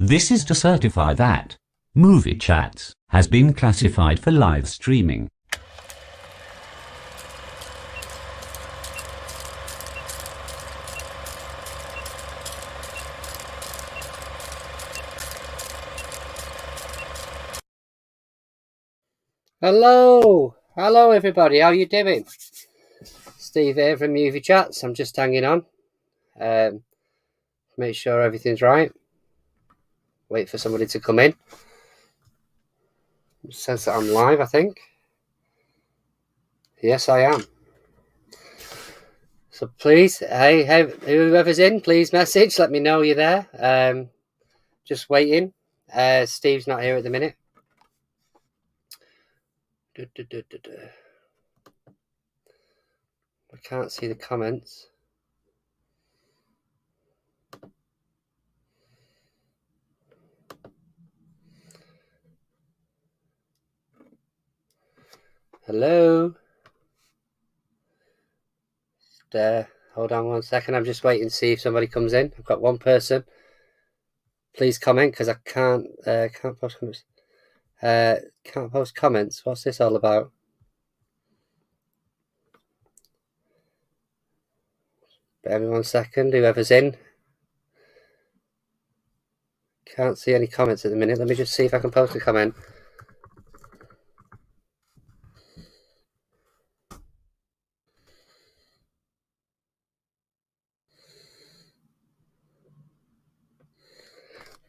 This is to certify that Movie Chats has been classified for live streaming. Hello everybody, how you doing? Steve here from Movie Chats. I'm just hanging on. Make sure everything's right. Wait for somebody to come in. It says that I'm live, I think. Yes, I am. So please, hey, whoever's in, please message. Let me know you're there. Just waiting. Steve's not here at the minute. I can't see the comments. Hello. Hold on 1 second. I'm just waiting to see if somebody comes in. I've got one person. Please comment because I can't post comments. Can't post comments. What's this all about? Bear me 1 second. Whoever's in. Can't see any comments at the minute. Let me just see if I can post a comment.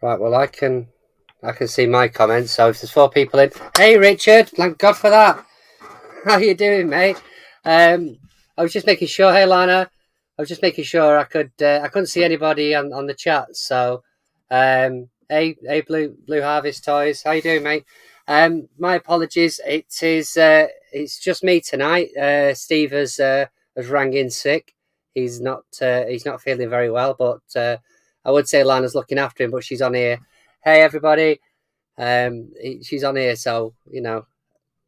Right, well I can see my comments. So if there's 4 people in, hey Richard, thank God for that. How you doing, mate? I was just making sure. Hey Lana, I was just making sure I couldn't see anybody on the chat. So, hey Blue Harvest Toys, how you doing, mate? My apologies. It's just me tonight. Steve has rang in sick. He's not feeling very well, but I would say Lana's looking after him, but she's on here. Hey everybody, she's on here, so you know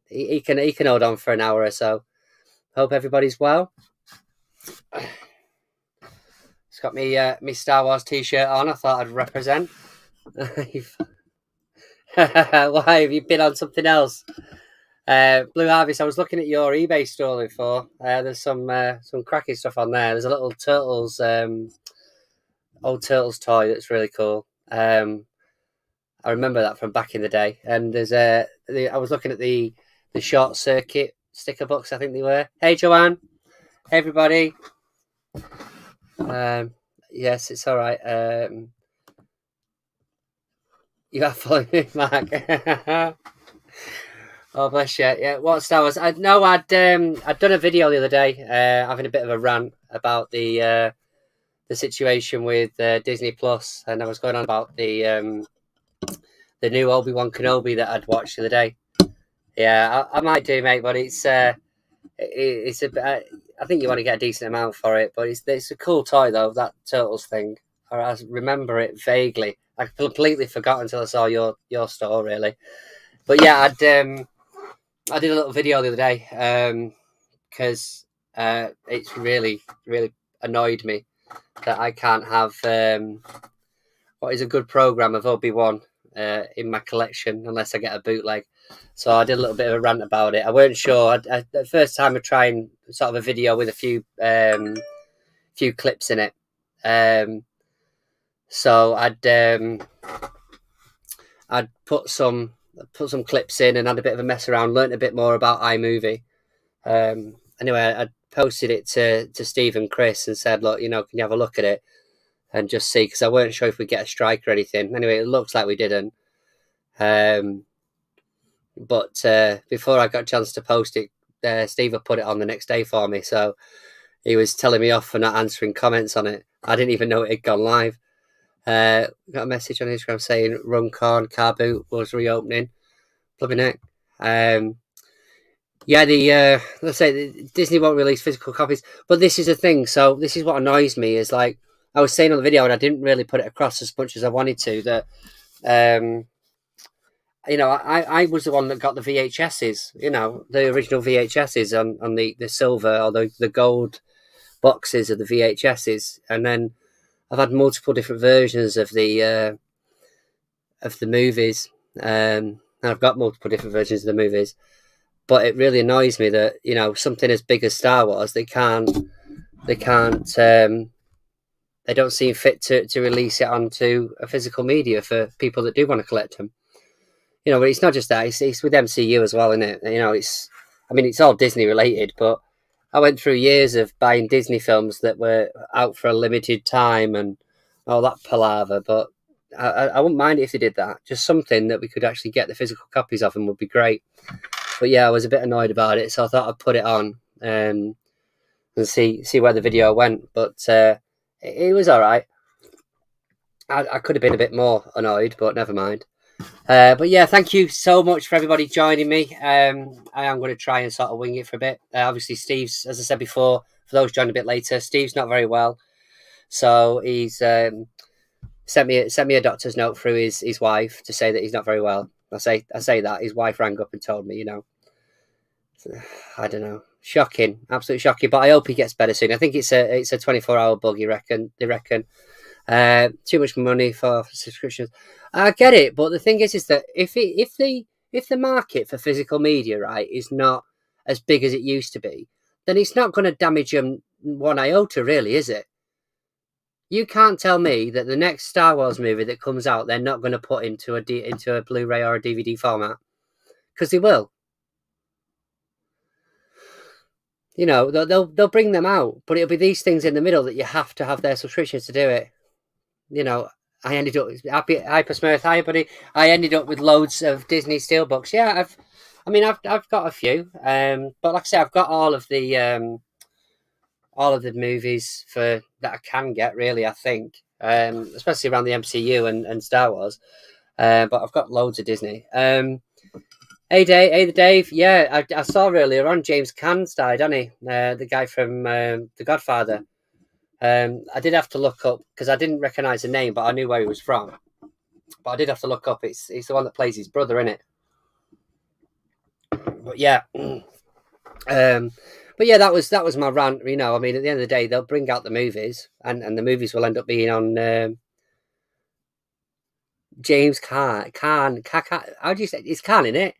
he can hold on for an hour or so. Hope everybody's well. It's got me Star Wars t-shirt on. I thought I'd represent. Why have you been on something else? Blue Harvest, I was looking at your eBay store before. There's some cracking stuff on there. There's a little Turtles old Turtles toy that's really cool. I remember that from back in the day. And there's I was looking at the short circuit sticker books, I think they were. Hey Joanne, hey everybody. Yes, it's all right. You are following me, Mark. Oh bless you. Yeah, what Star Wars? I'd done a video the other day, having a bit of a rant about the situation with Disney Plus, and I was going on about the new Obi-Wan Kenobi that I'd watched the other day. Yeah, I might do, mate, but it's a I think you want to get a decent amount for it, but it's a cool toy though, that Turtles thing. Or I remember it vaguely. I completely forgot until I saw your store, really. But yeah, I did a little video the other day because it's really annoyed me that I can't have what is a good program of Obi-Wan in my collection unless I get a bootleg. So I did a little bit of a rant about it. I weren't sure. The first time I try and sort of a video with a few clips in it. So I'd put some clips in and had a bit of a mess around, learnt a bit more about iMovie. Anyway, I posted it to Steve and Chris and said, look, can you have a look at it and just see, because I weren't sure if we'd get a strike or anything. Anyway, it looks like we didn't. But before I got a chance to post it, Steve had put it on the next day for me. So he was telling me off for not answering comments on it. I didn't even know it had gone live. Got a message on Instagram saying Runcorn car boot was reopening. Blooming heck. Yeah, let's say Disney won't release physical copies, but this is the thing. So this is what annoys me is, like I was saying on the video, and I didn't really put it across as much as I wanted to, that I was the one that got the VHSs, the original VHSs on the silver or the gold boxes of the VHSs, and then I've had multiple different versions of the of the movies. And I've got multiple different versions of the movies, but it really annoys me that, you know, something as big as Star Wars, they don't seem fit to release it onto a physical media for people that do want to collect them. You know, but it's not just that; it's with MCU as well, isn't it? You know, it's all Disney related, but I went through years of buying Disney films that were out for a limited time and all that palaver. But I wouldn't mind it if they did that. Just something that we could actually get the physical copies of them would be great. But yeah, I was a bit annoyed about it, so I thought I'd put it on and see where the video went. But it was all right. I could have been a bit more annoyed, but never mind. But yeah, thank you so much for everybody joining me. I am going to try and sort of wing it for a bit. Obviously, Steve's, as I said before, for those joining a bit later, Steve's not very well, so he's sent me a doctor's note through his wife to say that he's not very well. I say that his wife rang up and told me, you know. I don't know, shocking, absolutely shocking. But I hope he gets better soon. I think it's a 24-hour bug. They reckon. Too much money for subscriptions. I get it, but the thing is that if the market for physical media, right, is not as big as it used to be, then it's not going to damage them one iota, really, is it? You can't tell me that the next Star Wars movie that comes out, they're not going to put into a Blu-ray or a DVD format, because they will. You know, they'll bring them out, but it'll be these things in the middle that you have to have their subscriptions to do it. You know, I ended up with Hypersmurf. Hi, buddy. I ended up with loads of Disney Steelbooks. Yeah, I've got a few. But like I say, I've got all of the movies for that I can get. Really, I think, especially around the MCU and Star Wars. But I've got loads of Disney. Hey Dave. Yeah, I saw earlier on James Caan's died, hasn't he? The guy from The Godfather. I did have to look up because I didn't recognise the name, but I knew where he was from. But I did have to look up. It's the one that plays his brother in it. But yeah, that was my rant. You know, I mean, at the end of the day, they'll bring out the movies, and the movies will end up being on James Caan. How do you say? It's Caan, in it?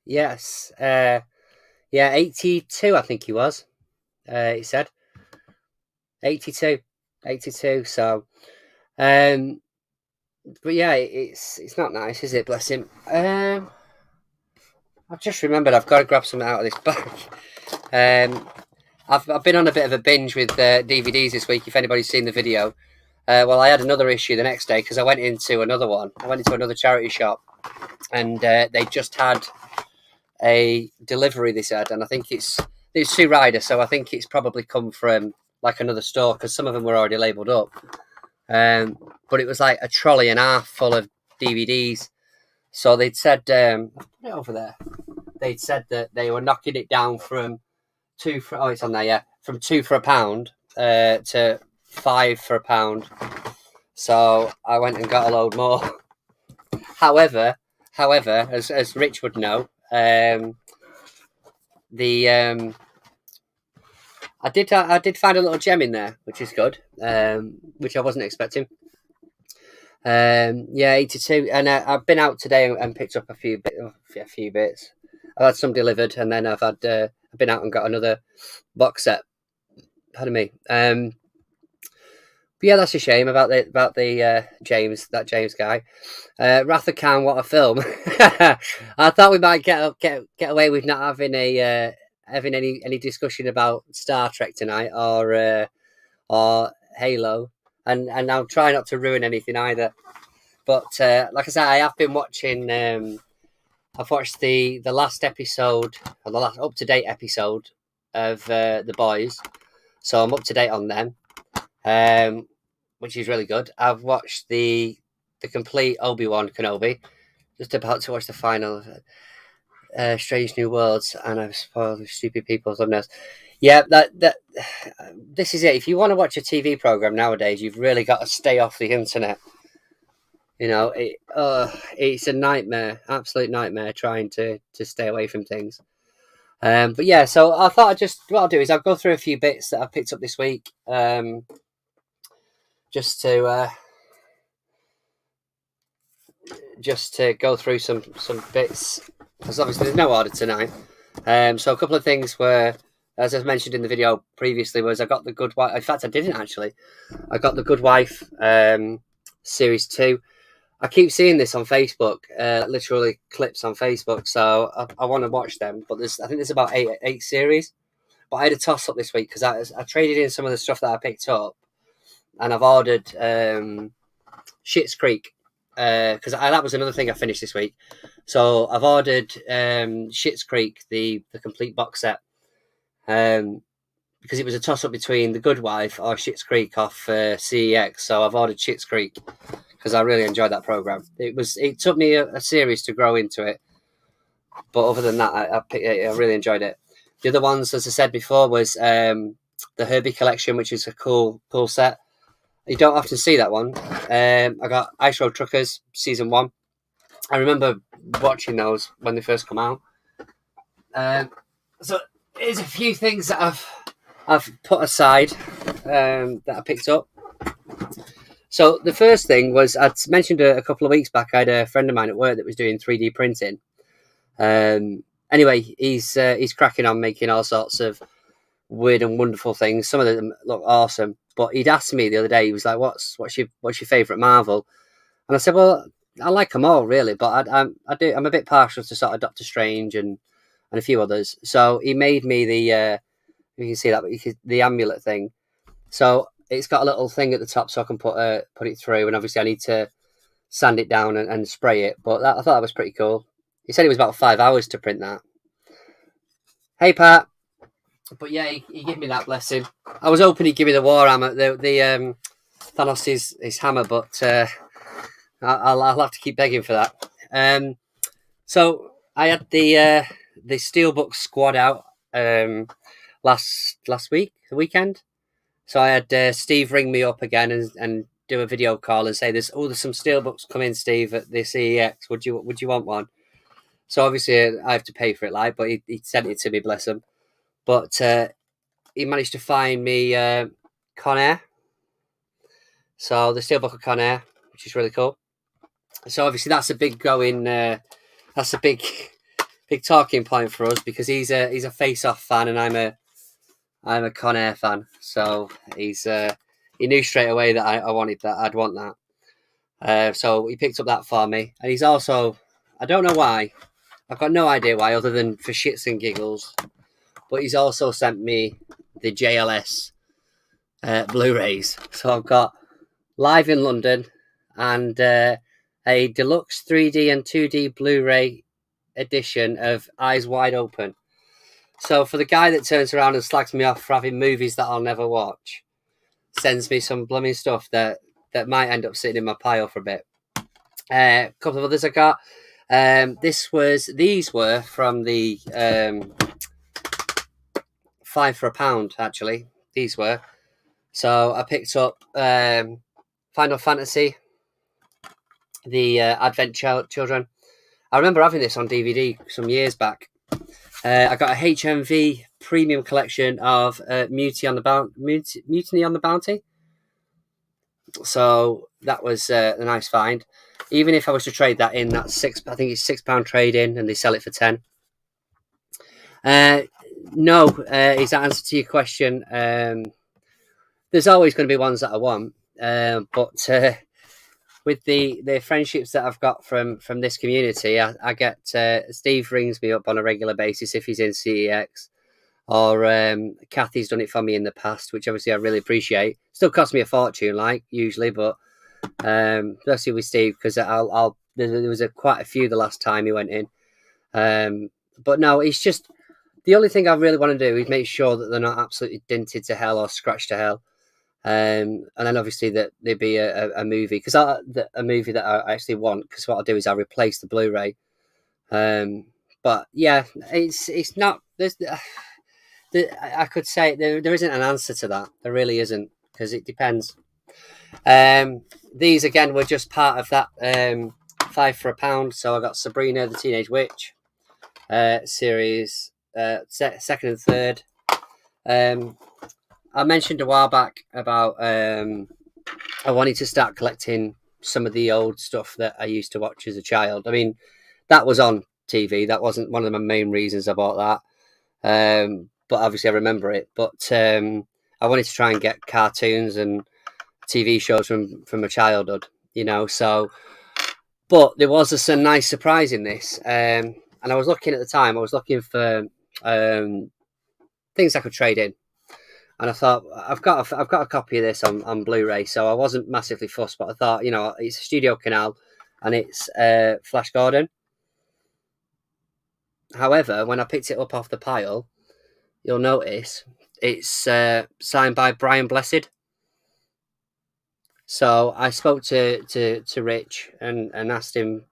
Yes. Yeah, 82. I think he was. He said 82. So, but yeah, it's not nice, is it? Bless him. I've just remembered I've got to grab something out of this bag. I've been on a bit of a binge with DVDs this week. If anybody's seen the video, well, I had another issue the next day because I went into another one. I went into another charity shop, and they just had a delivery. They said, and I think it's Sue Ryder, so I think it's probably come from like another store because some of them were already labelled up. But it was like a trolley and a half full of DVDs. So they'd said, I'll put it over there. They'd said that they were knocking it down from from £2 for £1 to £5 for £1. So I went and got a load more. However, as Rich would know, I did find a little gem in there, which is good, which I wasn't expecting. 82, and I've been out today and picked up a few bits. I've had some delivered, and then I've been out and got another box set. Pardon me. But yeah, that's a shame about the James guy. Wrath of Khan, what a film! I thought we might get away with not having having any discussion about Star Trek tonight or Halo, and I'll try not to ruin anything either. But like I said, I have been watching. I've watched the last episode, or the last up to date episode of The Boys, so I'm up to date on them, which is really good. I've watched the complete Obi-Wan Kenobi. Just about to watch the final of Strange New Worlds, and I've spoiled the stupid people's thumbnails. Yeah, this is it. If you want to watch a TV program nowadays, you've really got to stay off the internet. You know, it's a nightmare, absolute nightmare, trying to stay away from things. But yeah, so I thought what I'll do is I'll go through a few bits that I've picked up this week, just to just to go through some bits, because obviously there's no order tonight. So a couple of things were, as I mentioned in the video previously, was I got the Good Wife. In fact, I didn't actually. I got the Good Wife series 2. I keep seeing this on Facebook, literally clips on Facebook. So I want to watch them, but I think there's about eight series. But I had a toss up this week because I traded in some of the stuff that I picked up, and I've ordered Schitt's Creek, because that was another thing I finished this week. So I've ordered Schitt's Creek, the complete box set, because it was a toss up between The Good Wife or Schitt's Creek off CEX. So I've ordered Schitt's Creek because I really enjoyed that program. It took me a series to grow into it, but other than that, I really enjoyed it. The other ones, as I said before, was the Herbie Collection, which is a cool set. You don't often see that one. I got Ice Road Truckers season 1. I remember watching those when they first come out. So there's a few things that I've put aside that I picked up. So the first thing was, I'd mentioned a couple of weeks back, I had a friend of mine at work that was doing 3D printing. Anyway, he's cracking on making all sorts of weird and wonderful things. Some of them look awesome. But he'd asked me the other day, he was like, what's your favourite Marvel? And I said, well, I like them all really, but I'm a bit partial to sort of Doctor Strange and a few others. So he made me the you can see that, but the amulet thing. So it's got a little thing at the top, so I can put it through, and obviously I need to sand it down and spray it. But I thought that was pretty cool. He said it was about 5 hours to print that. Hey, Pat. But yeah, he gave me that, bless him. I was hoping he'd give me the Warhammer, the Thanos' his hammer, but I'll have to keep begging for that. So I had the Steelbook squad out last week, the weekend. So I had Steve ring me up again and do a video call and say, there's some Steelbooks coming, Steve, at the CEX. Would you want one? So obviously I have to pay for it, but he sent it to me, bless him. But he managed to find me Con Air. So the Steelbook of Con Air, which is really cool. So obviously that's a big that's a big talking point for us, because he's a Face Off fan and I'm a Con Air fan. So he knew straight away that I wanted that. I'd want that. So he picked up that for me, and he's also, I don't know why, I've got no idea why, other than for shits and giggles, but he's also sent me the JLS Blu-rays. So I've got Live in London and a deluxe 3D and 2D Blu-ray edition of Eyes Wide Open. So for the guy that turns around and slags me off for having movies that I'll never watch, sends me some blooming stuff that might end up sitting in my pile for a bit. A couple of others I got. These were from the 5 for £1, actually. These were. So I picked up Final Fantasy, the Advent Children. I remember having this on DVD some years back. I got a HMV premium collection of Mutiny on the Bounty. So that was a nice find. Even if I was to trade that in, that's I think it's £6 trade in, and they sell it for 10. No, is that answer to your question? There's always going to be ones that I want, but with the friendships that I've got from this community, I get Steve rings me up on a regular basis if he's in CEX, or Kathy's done it for me in the past, which obviously I really appreciate. Still costs me a fortune, like usually, but especially with Steve, because there was quite a few the last time he went in. But no, it's just, the only thing I really want to do is make sure that they're not absolutely dented to hell or scratched to hell. And then obviously that there'd be a movie, because a movie that I actually want, because what I'll do is I'll replace the Blu-ray. But yeah, it's not, I could say there isn't an answer to that. There really isn't, because it depends. These again were just part of that 5 for £1. So I got Sabrina the Teenage Witch series, second and third. I mentioned a while back about I wanted to start collecting some of the old stuff that I used to watch as a child. I mean, that was on TV. That wasn't one of the main reasons I bought that. But obviously I remember it. But I wanted to try and get cartoons and TV shows from my childhood, you know. So, but there was a nice surprise in this. And I was looking at the time. I was looking for things I could trade in. And I thought I've got a copy of this on Blu-ray, so I wasn't massively fussed. But I thought, you know, it's a Studio Canal, and it's Flash Gordon. However, when I picked it up off the pile, you'll notice it's signed by Brian Blessed. So I spoke to Rich and asked him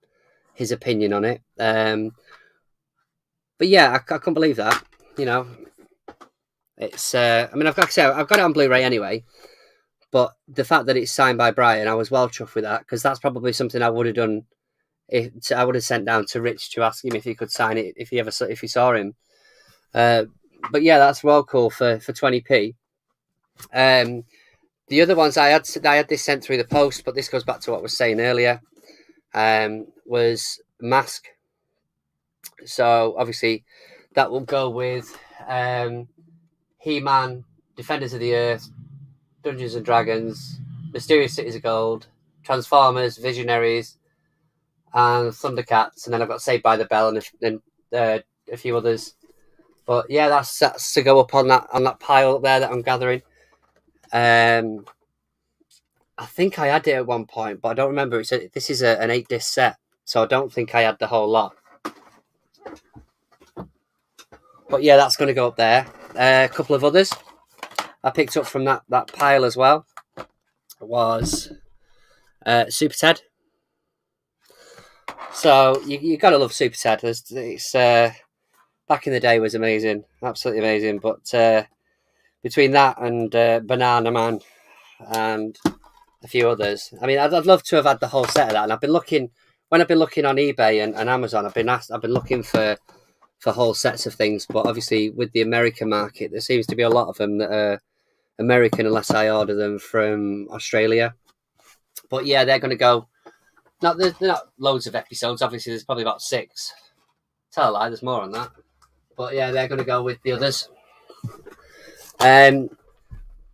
his opinion on it. But yeah, I couldn't believe that. You know, it's. I mean, I've got it on Blu-ray anyway. But the fact that it's signed by Brian, I was well chuffed with that, because that's probably something I would have done. I would have sent down to Rich to ask him if he could sign it if he saw him. But yeah, that's well cool for 20p. The other ones I had this sent through the post, but this goes back to what I was saying earlier. Was Mask. So obviously that will go with He-Man, Defenders of the Earth, Dungeons and Dragons, Mysterious Cities of Gold, Transformers, Visionaries, and Thundercats, and then I've got Saved by the Bell and a few others. But yeah, that's to go up on that pile up there that I'm gathering. I think I had it at one point, but I don't remember. This is an 8-disc set, so I don't think I had the whole lot. But yeah, that's going to go up there. A couple of others I picked up from that pile as well was Super Ted. So you got to love Super Ted. It's back in the day was amazing, absolutely amazing. But between that and Banana Man and a few others, I mean, I'd love to have had the whole set of that. And I've been looking on eBay and Amazon. I've been looking for whole sets of things, but obviously with the American market, there seems to be a lot of them that are American unless I order them from Australia. But yeah, they're going to go. They're not loads of episodes. Obviously, there's probably about 6. Tell a lie, there's more on that. But yeah, they're going to go with the others.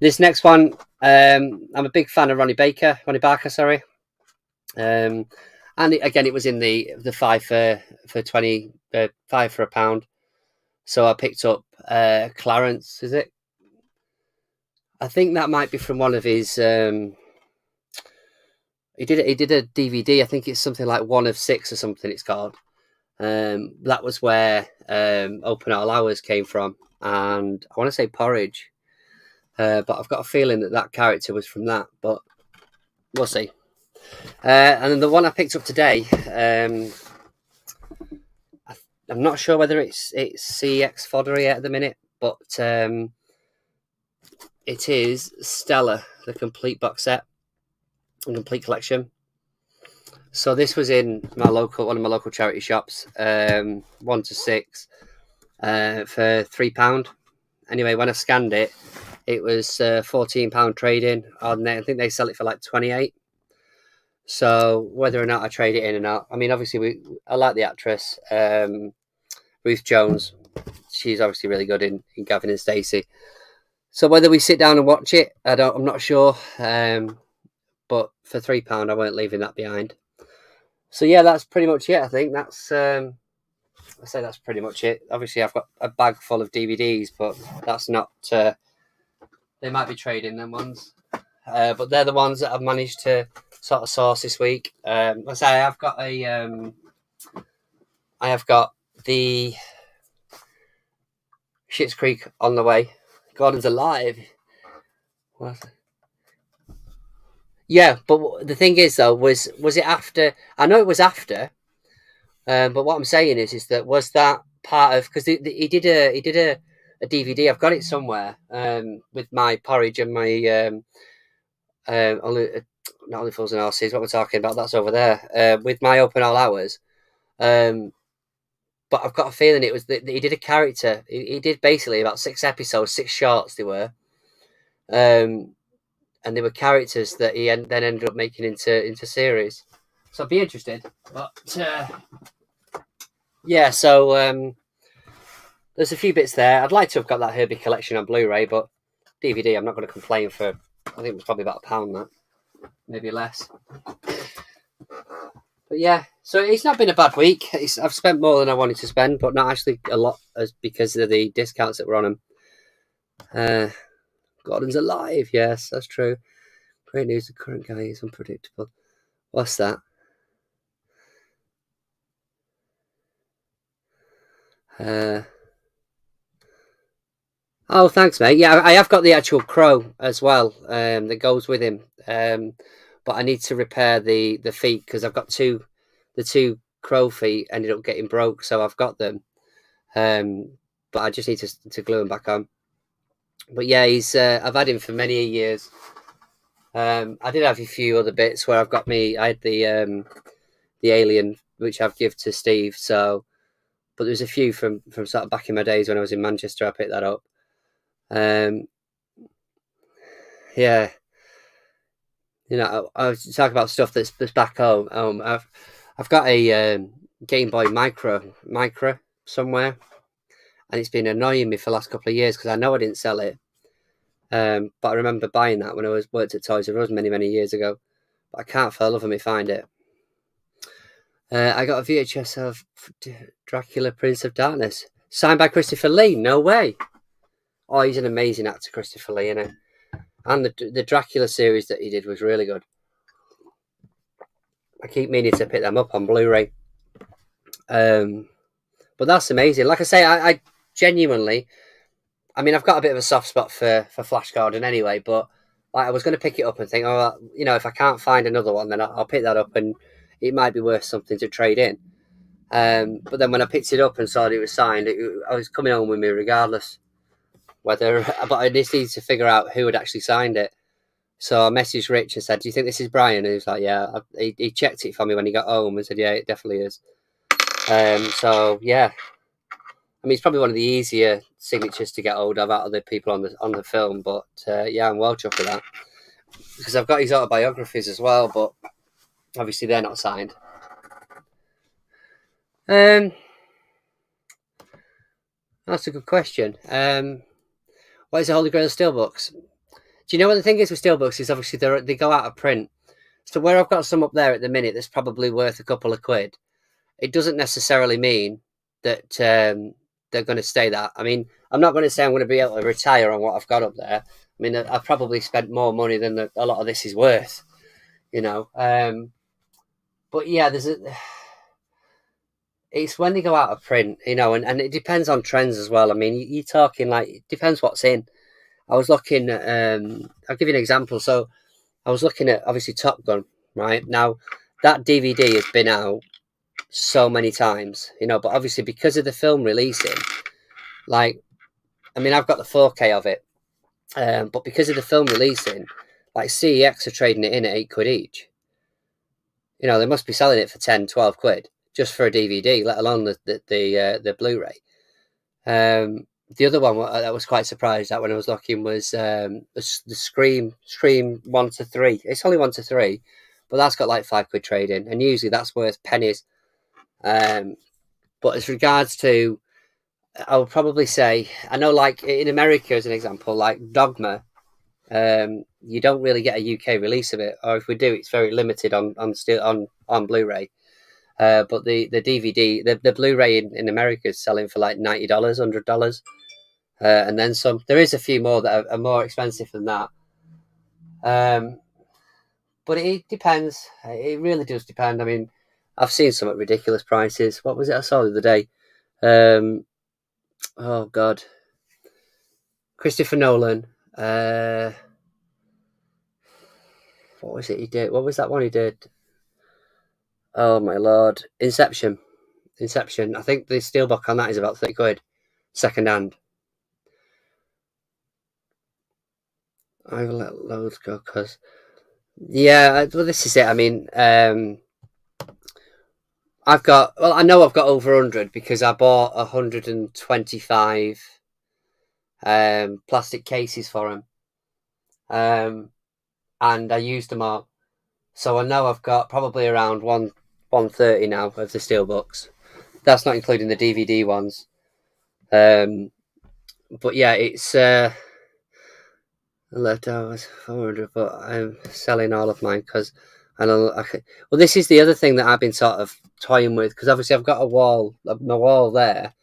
This next one, I'm a big fan of Ronnie Barker, sorry. And it was in the 5 for 20, 5 for £1. So I picked up Clarence. Is it? I think that might be from one of his. He did a DVD. I think it's something like 1 of 6 or something. It's called. That was where Open All Hours came from, and I want to say Porridge, but I've got a feeling that character was from that. But we'll see. And then the one I picked up today, I'm not sure whether it's CX fodder yet at the minute, but it is Stella, the complete box set and complete collection. So this was in one of my local charity shops, 1 to 6, for £3. Anyway, when I scanned it, it was £14 trade-in. I think they sell it for like 28. So whether or not I trade it in or not, I mean, obviously I like the actress, Ruth Jones. She's obviously really good in Gavin and Stacey. So whether we sit down and watch it, I'm not sure. But for £3, I weren't leaving that behind. So yeah, that's pretty much it. I think that's. I say that's pretty much it. Obviously, I've got a bag full of DVDs, but that's not. They might be trading them ones, but they're the ones that I've managed to sort of source this week. I say I have got the Schitt's Creek on the way. Gordon's alive. What? Yeah, but the thing is, though, was it after? I know it was after, but what I'm saying is that was that part of, because he did a DVD. I've got it somewhere, with my Porridge and my not Only Fools and Horses. What we're talking about, that's over there. With my Open All Hours, but I've got a feeling it was that he did a character. He did basically about 6 episodes, 6 shorts they were. and they were characters that he then ended up making into series. So I'd be interested. But yeah, so there's a few bits there. I'd like to have got that Herbie collection on Blu-ray, but DVD, I'm not going to complain for. I think it was probably about £1 that, maybe less. But yeah, so it's not been a bad week. I've spent more than I wanted to spend, but not actually a lot, because of the discounts that were on them. Gordon's alive. Yes, that's true. Great news. The current guy is unpredictable. What's that? Oh, thanks, mate. Yeah, I have got the actual crow as well. That goes with him. But I need to repair the feet because I've got the two crow feet ended up getting broke, so I've got them. But I just need to glue them back on. But yeah, I've had him for many years. I did have a few other bits where I had the alien, which I've given to Steve. So, but there's a few from sort of back in my days when I was in Manchester. I picked that up. Yeah, I was talking about stuff that's back home. I've got a Game Boy Micro somewhere, and it's been annoying me for the last couple of years because I know I didn't sell it. But I remember buying that when I worked at Toys R Us many years ago. But I can't for the love of me find it. I got a VHS of Dracula, Prince of Darkness, signed by Christopher Lee. No way! Oh, he's an amazing actor, Christopher Lee, isn't he? And the Dracula series that he did was really good. I keep meaning to pick them up on Blu-ray. But that's amazing. Like I say, I genuinely, I mean, I've got a bit of a soft spot for Flash Gordon anyway, but like, I was going to pick it up and think, oh, if I can't find another one, then I'll pick that up and it might be worth something to trade in. But then when I picked it up and saw that it was signed, I was coming home with me regardless. But I just needed to figure out who had actually signed it. So I messaged Rich and said, "Do you think this is Brian?" And he was like, "Yeah." He checked it for me when he got home and said, "Yeah, it definitely is." So yeah, I mean, it's probably one of the easier signatures to get hold of out of the people on the film. But yeah, I'm well chuffed with that because I've got his autobiographies as well, but obviously they're not signed. That's a good question. What is the Holy Grail of Steelbooks? Do you know what the thing is with Steelbooks is obviously they go out of print. So where I've got some up there at the minute that's probably worth a couple of quid, it doesn't necessarily mean that they're going to stay that. I mean, I'm not going to say I'm going to be able to retire on what I've got up there. I mean, I've probably spent more money than a lot of this is worth, But yeah, it's when they go out of print, and it depends on trends as well. I mean, you're talking like, it depends what's in. I was looking at, I'll give you an example. So I was looking at, obviously, Top Gun, right? Now, that DVD has been out so many times, but obviously because of the film releasing, like, I mean, I've got the 4K of it, but because of the film releasing, like, CEX are trading it in at £8 each. They must be selling it for 10, 12 quid just for a DVD, let alone the Blu-ray. The other one that I was quite surprised at when I was looking was the Scream 1 to 3. It's only 1 to 3, but that's got like £5 trade in, and usually that's worth pennies. But as regards to, I would probably say, I know, like in America as an example, like Dogma, you don't really get a UK release of it, or if we do, it's very limited on Blu-ray. But the DVD, the Blu-ray in America is selling for like $90, $100, and then some. There is a few more that are more expensive than that. But it depends. It really does depend. I mean, I've seen some at ridiculous prices. What was it I saw the other day? Oh God, Christopher Nolan. What was it he did? What was that one he did? Oh my Lord, Inception. I think the steelbook on that is about £30 second hand. I will let loads go because, yeah, well, this is it. I mean, I know I've got over 100 because I bought 125 plastic cases for them. and I used them all. So I know I've got probably around 130 now of the steelbooks. That's not including the DVD ones. But yeah, it's leftovers 400, but I'm selling all of mine because I know well, this is the other thing that I've been sort of toying with, because obviously I've got my wall there.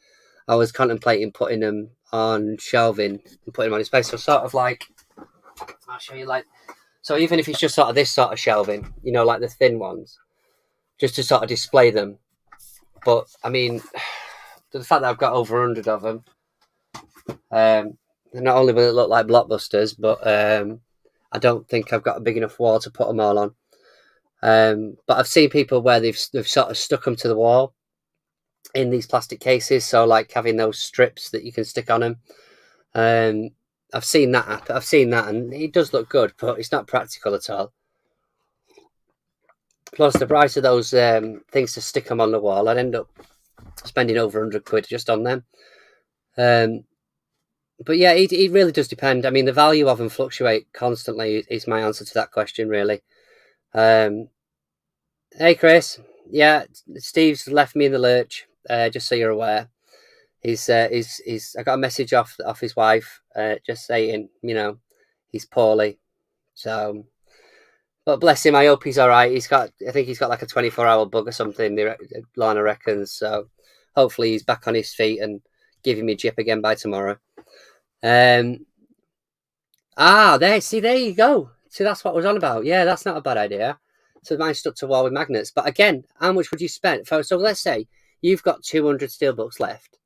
I was contemplating putting them on shelving and putting them on display. So sort of like, I'll show you, like, so even if it's just sort of this sort of shelving, you know, like the thin ones, just to sort of display them. But I mean, the fact that I've got over 100 of them, not only will it look like blockbusters, but I don't think I've got a big enough wall to put them all on. But I've seen people where they've sort of stuck them to the wall in these plastic cases, so like having those strips that you can stick on them. I've seen that, and it does look good, but it's not practical at all. Plus, the price of those things to stick them on the wall, I'd end up spending over 100 quid just on them. But yeah, it really does depend. I mean, the value of them fluctuate constantly is my answer to that question, really. Hey, Chris. Yeah, Steve's left me in the lurch, just so you're aware. I got a message off his wife, just saying, you know, he's poorly. So, but bless him, I hope he's all right. I think he's got like a 24-hour bug or something, Lana reckons. So hopefully he's back on his feet and giving me jip again by tomorrow. There you go. See, that's what I was on about. Yeah, that's not a bad idea. So mine stuck to wall with magnets. But again, how much would you spend? So let's say you've got 200 steelbooks left.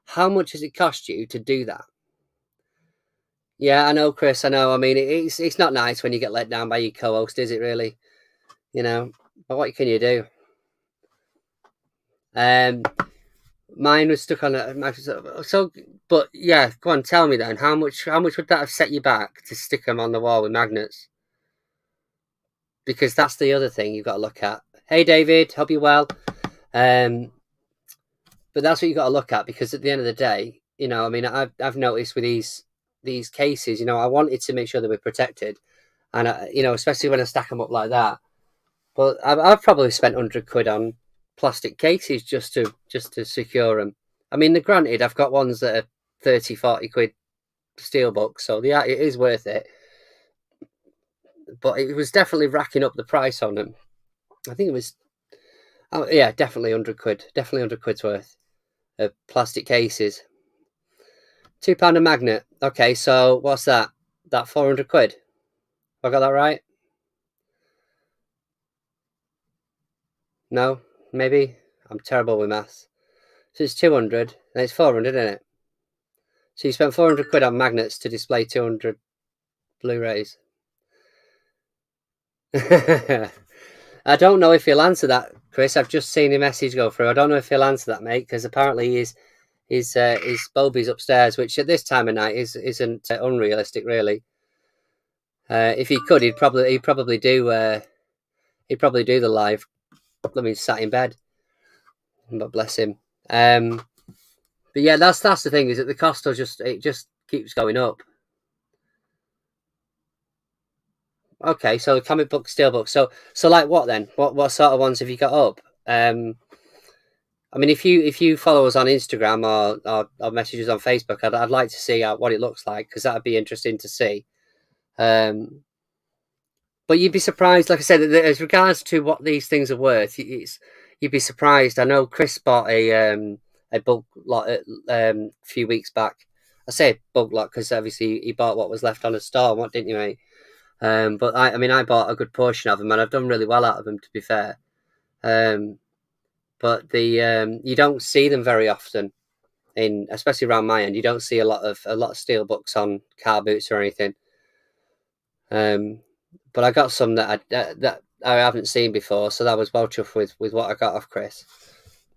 How much does it cost you to do that? Yeah, I know, Chris. I know. I mean, it's not nice when you get let down by your co-host, is it really? You know, but what can you do? Mine was stuck on but yeah, go on, tell me then. How much would that have set you back to stick them on the wall with magnets? Because that's the other thing you've got to look at. Hey, David, hope you're well. But that's what you've got to look at, because at the end of the day, you know, I mean, I've noticed with these cases, you know, I wanted to make sure they were protected, and you know, especially when I stack them up like that. But I've probably spent 100 quid on plastic cases just to secure them. I mean, granted, I've got ones that are 30, 40 quid steelbook, so yeah, it is worth it. But it was definitely racking up the price on them. I think it was, oh yeah, definitely 100 quid, definitely 100 quid's worth of plastic cases. £2 a magnet. Okay, so what's that? That 400 quid. Have I got that right? No, maybe. I'm terrible with maths. So it's 200, and it's 400, isn't it? So you spent 400 quid on magnets to display 200 Blu-rays. I don't know if he'll answer that, Chris. I've just seen a message go through. I don't know if he'll answer that, mate, because apparently his Bobby's upstairs, which at this time of night isn't unrealistic, really. If he could, he'd probably do the live. Let me sat in bed. But bless him. But yeah, that's the thing, is that the cost will just keeps going up. Okay, so comic book, steelbook. So like what then? What sort of ones have you got up? I mean, if you follow us on Instagram or messages on Facebook, I'd like to see what it looks like, because that'd be interesting to see. But you'd be surprised, like I said, as regards to what these things are worth. You'd be surprised. I know Chris bought a bulk lot a few weeks back. I say bulk lot because obviously he bought what was left on a store. What, didn't you, mate? But I mean, I bought a good portion of them, and I've done really well out of them, to be fair. But you don't see them very often, especially around my end. You don't see a lot of steel books on car boots or anything. But I got some that I haven't seen before, so that was well chuffed with what I got off Chris.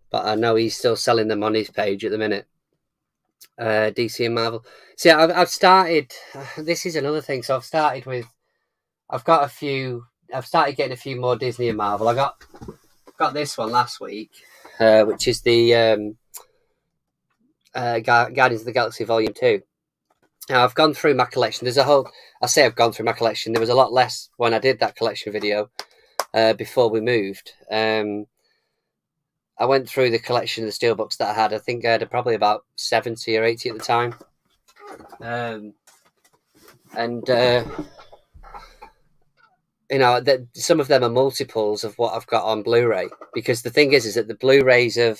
But I know he's still selling them on his page at the minute. DC and Marvel. See, I've started. This is another thing. So I've started getting a few more Disney and Marvel. I got this one last week, which is the Guardians of the Galaxy Volume 2. Now, I've gone through my collection. There's a whole. I say I've gone through my collection. There was a lot less when I did that collection video before we moved. I went through the collection of the steelbooks that I had. I think I had probably about 70 or 80 at the time. And you know, that some of them are multiples of what I've got on Blu-ray. Because the thing is that the Blu-rays of,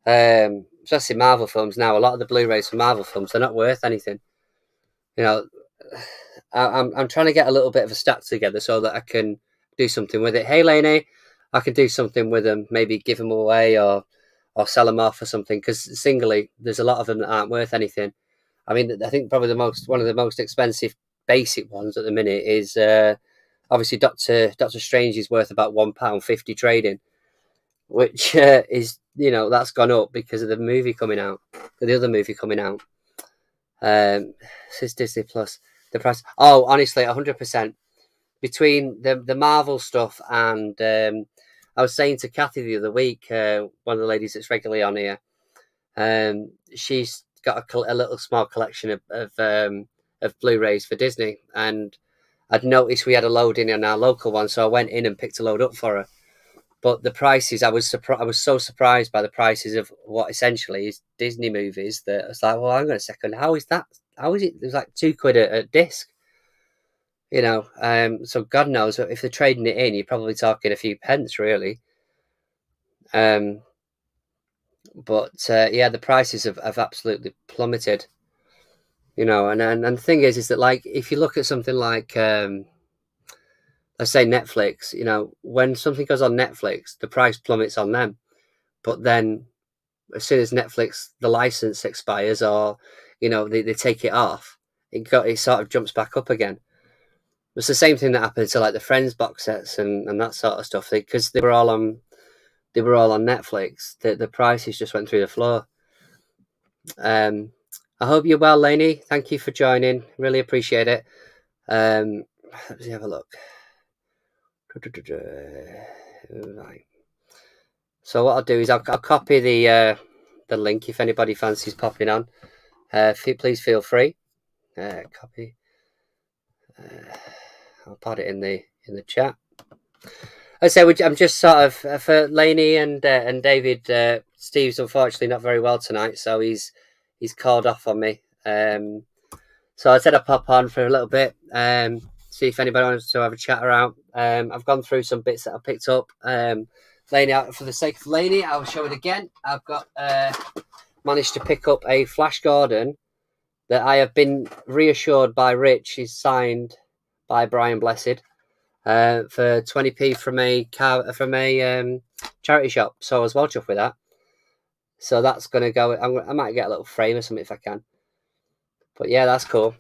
especially Marvel films now, a lot of the Blu-rays for Marvel films, they're not worth anything. You know, I'm trying to get a little bit of a stack together so that I can do something with it. Hey, Lainey, I can do something with them. Maybe give them away or sell them off or something. Because singly, there's a lot of them that aren't worth anything. I mean, I think probably one of the most expensive basic ones at the minute is obviously Doctor Strange is worth about £1.50 trading, which is, you know, that's gone up because of the movie coming out, the other movie coming out. Says Disney Plus. The price. Oh, honestly, 100% between the Marvel stuff and I was saying to Kathy the other week, one of the ladies that's regularly on here, she's got a little small collection of Blu-rays for Disney, and I'd noticed we had a load in on our local one, so I went in and picked a load up for her. But the prices, I was so surprised by the prices of what essentially is Disney movies that I was like, well, hang on a second, how is that? How is it? There's like £2 a disc, you know. So God knows if they're trading it in, you're probably talking a few pence, really. But yeah, the prices have absolutely plummeted, you know. And the thing is that, like, if you look at something like let's say Netflix, you know, when something goes on Netflix, the price plummets on them. But then as soon as Netflix, the license expires or, you know, they take it off, it sort of jumps back up again. It's the same thing that happened to like the Friends box sets and that sort of stuff. Because they were all on Netflix, the prices just went through the floor. I hope you're well, Lainey. Thank you for joining. Really appreciate it. Let's have a look. Right. So what I'll do is I'll copy the link if anybody fancies popping on. Please feel free. Copy. I'll put it in the chat. I say I'm just sort of for Lainey and David. Steve's unfortunately not very well tonight, so he's called off on me. So I said I'd pop on for a little bit. See if anybody wants to have a chat around. I've gone through some bits that I picked up. Lainey, for the sake of Lainey, I'll show it again. I've got managed to pick up a Flash Gordon that I have been reassured by Rich is signed by Brian Blessed for 20p from a charity shop. So I was well chuffed with that. So that's going to go. I might get a little frame or something if I can. But yeah, that's cool.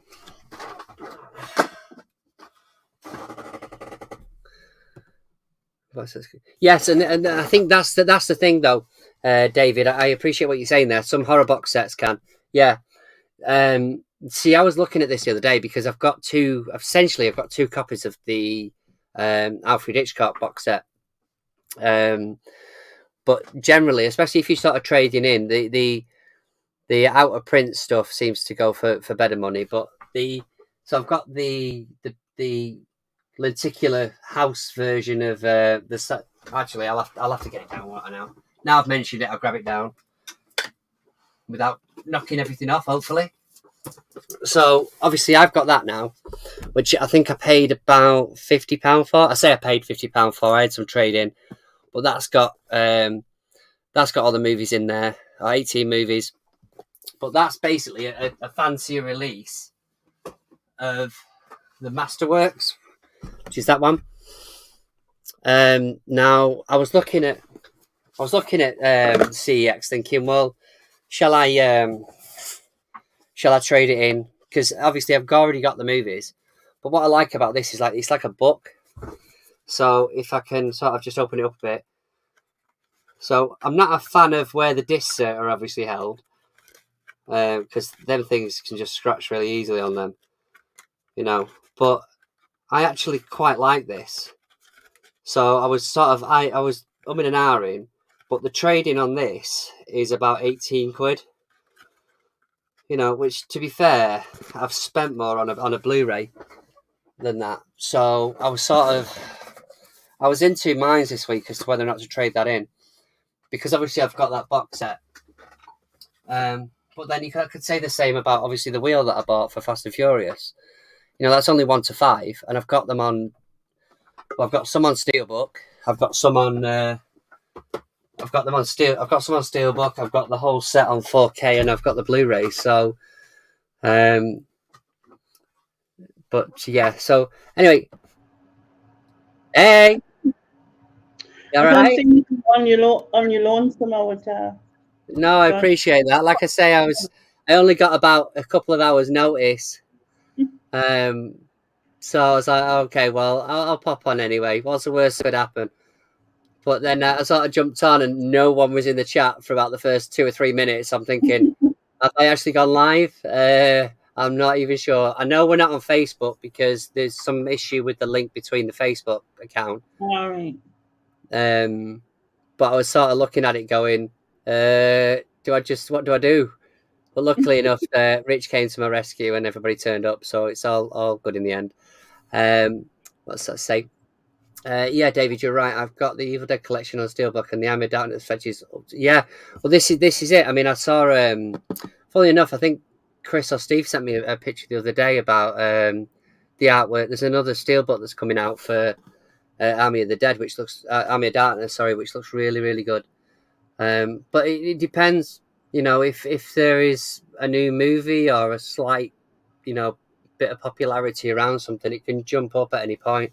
Yes, and I think that's the thing though, David. I appreciate what you're saying there. Some horror box sets can, yeah. See, I was looking at this the other day because I've got two copies of the Alfred Hitchcock box set. But generally, especially if you start trading in, the out of print stuff seems to go for better money. But so I've got the lenticular house version of the set. Actually, I'll have to get it down right now. Now I've mentioned it, I'll grab it down without knocking everything off, hopefully. So obviously I've got that now, which I think I paid about £50 for. I say I paid £50 for. I had some trade in, but that's got all the movies in there, 18 movies. But that's basically a fancier release of the Masterworks, which is that one. Now I was looking at CEX, thinking, well, shall I trade it in? Because obviously I've already got the movies. But what I like about this is it's like a book. So if I can sort of just open it up a bit. So I'm not a fan of where the discs are obviously held, because them things can just scratch really easily on them, you know. But I actually quite like this. So I was I was umming and ahhing, but the trading on this is about 18 quid. You know, which to be fair, I've spent more on a Blu-ray than that. So I was in two minds this week as to whether or not to trade that in, because obviously I've got that box set. But then could say the same about obviously the wheel that I bought for Fast and Furious. You know, that's only 1 to 5, and I've got them on. Well, I've got some on Steelbook. I've got some on. I've got them on Steel. I've got some on Steelbook. I've got the whole set on 4K, and I've got the Blu-ray. So, but yeah. So anyway, hey, you all I don't right? think you on your loan somehow with No, I appreciate that. Like I say, I only got about a couple of hours notice. So I was like, okay, well, I'll pop on anyway. What's the worst that could happen? But then I sort of jumped on, and no one was in the chat for about the first 2 or 3 minutes. I'm thinking, have I actually gone live? I'm not even sure. I know we're not on Facebook because there's some issue with the link between the Facebook account. All right. But I was sort of looking at it going, what do I do? But luckily enough, Rich came to my rescue and everybody turned up, so it's all good in the end. What's that say? Yeah, David, you're right. I've got the Evil Dead collection on Steelbook and the Army of Darkness fetches. Yeah, well, this is it. I mean, I saw. Funny enough, I think Chris or Steve sent me a picture the other day about the artwork. There's another Steelbook that's coming out for Army of the Dead, which looks Army of Darkness. Sorry, which looks really, really good. But it depends. You know, if there is a new movie or a slight, you know, bit of popularity around something, it can jump up at any point.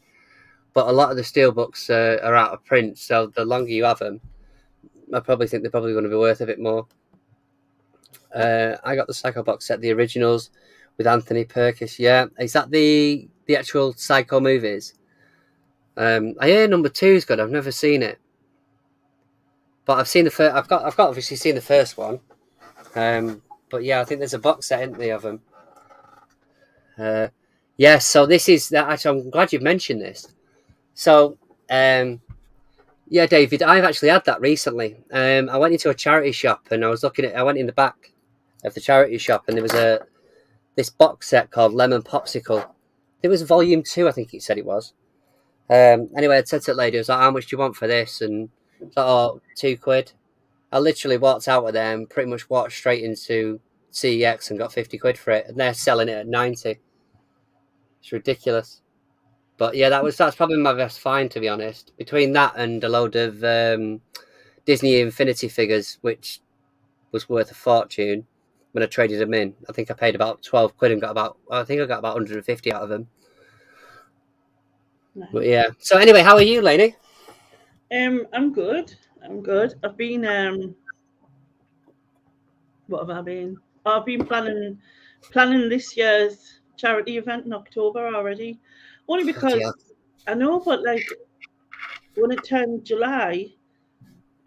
But a lot of the Steelbooks are out of print, so the longer you have them, I probably think they're probably going to be worth a bit more. I got the Psycho box set, the originals with Anthony Perkis. Yeah, is that the actual Psycho movies? I hear number 2 is good. I've never seen it, but I've seen the first. I've got obviously seen the first one. But yeah, I think there's a box set, isn't there, of them? Yeah, so this is actually. I'm glad you've mentioned this. So, yeah, David, I've actually had that recently. I went into a charity shop and I went in the back of the charity shop and there was this box set called Lemon Popsicle. It was volume 2, I think it said it was. Anyway, I said to the lady, I was like, how much do you want for this? And I was like, oh, £2. I literally walked out with them, pretty much walked straight into CEX and got 50 quid for it. And they're selling it at 90. It's ridiculous. But yeah, that's probably my best find, to be honest. Between that and a load of Disney Infinity figures, which was worth a fortune when I traded them in. I think I paid about 12 quid and I got about 150 out of them. Nice. But yeah. So anyway, how are you, Lainey? I'm good. I've been what have I been? I've been planning this year's charity event in October already. Only because I know, but like when it turned July,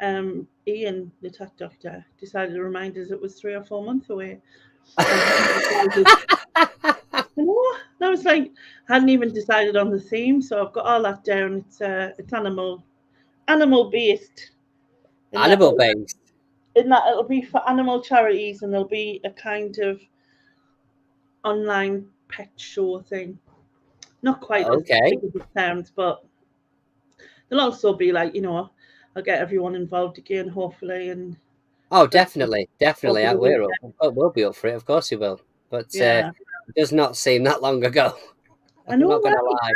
Ian, the tech doctor, decided to remind us it was 3 or 4 months away. I was like, hadn't even decided on the theme, so I've got all that down. It's animal based. Animal based. In that it'll be for animal charities, and there'll be a kind of online pet show thing. Not quite as big as it sounds, but there'll also be like, you know, I'll get everyone involved again, hopefully. And definitely, we'll be up for it. Of course, we will. But it does not seem that long ago. I know, not gonna lie.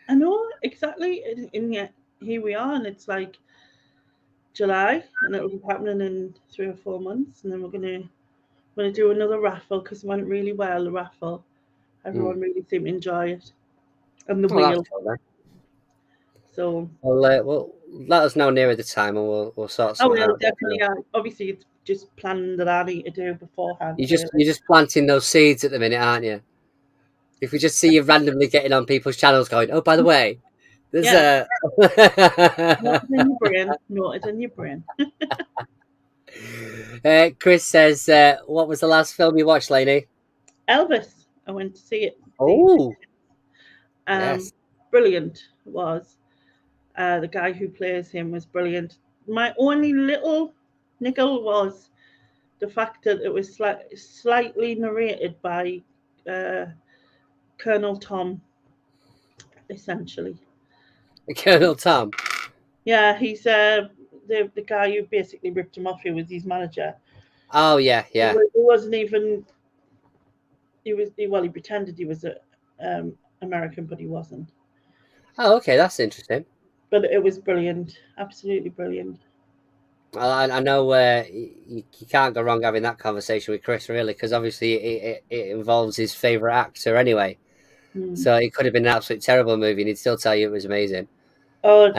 I know exactly, and yet here we are, and it's like July, and it'll be happening in 3 or 4 months, and then we're gonna do another raffle because it went really well. The raffle, everyone really seemed to enjoy it, and the wheel. Cool, so well, let us know nearer the time, and we'll sort something out. Definitely. Obviously, it's just planning that I need to do beforehand. You're just planting those seeds at the minute, aren't you? If we just see you randomly getting on people's channels, going, "Oh, by the way, there's Not in your brain. Not in your brain." Chris says, "What was the last film you watched, Lainey?" Elvis. I went to see it. Oh, yes. Brilliant it was. The guy who plays him was brilliant. My only little niggle was the fact that it was slightly narrated by Colonel Tom, essentially. Colonel Tom. Yeah, he's the guy who basically ripped him off. Who was his manager. Oh yeah. He wasn't even. He pretended he was a American, but he wasn't. Oh, okay, that's interesting. But it was brilliant, absolutely brilliant. Well, I know you can't go wrong having that conversation with Chris, really, because obviously it involves his favourite actor anyway. So it could have been an absolutely terrible movie, and he'd still tell you it was amazing. Oh,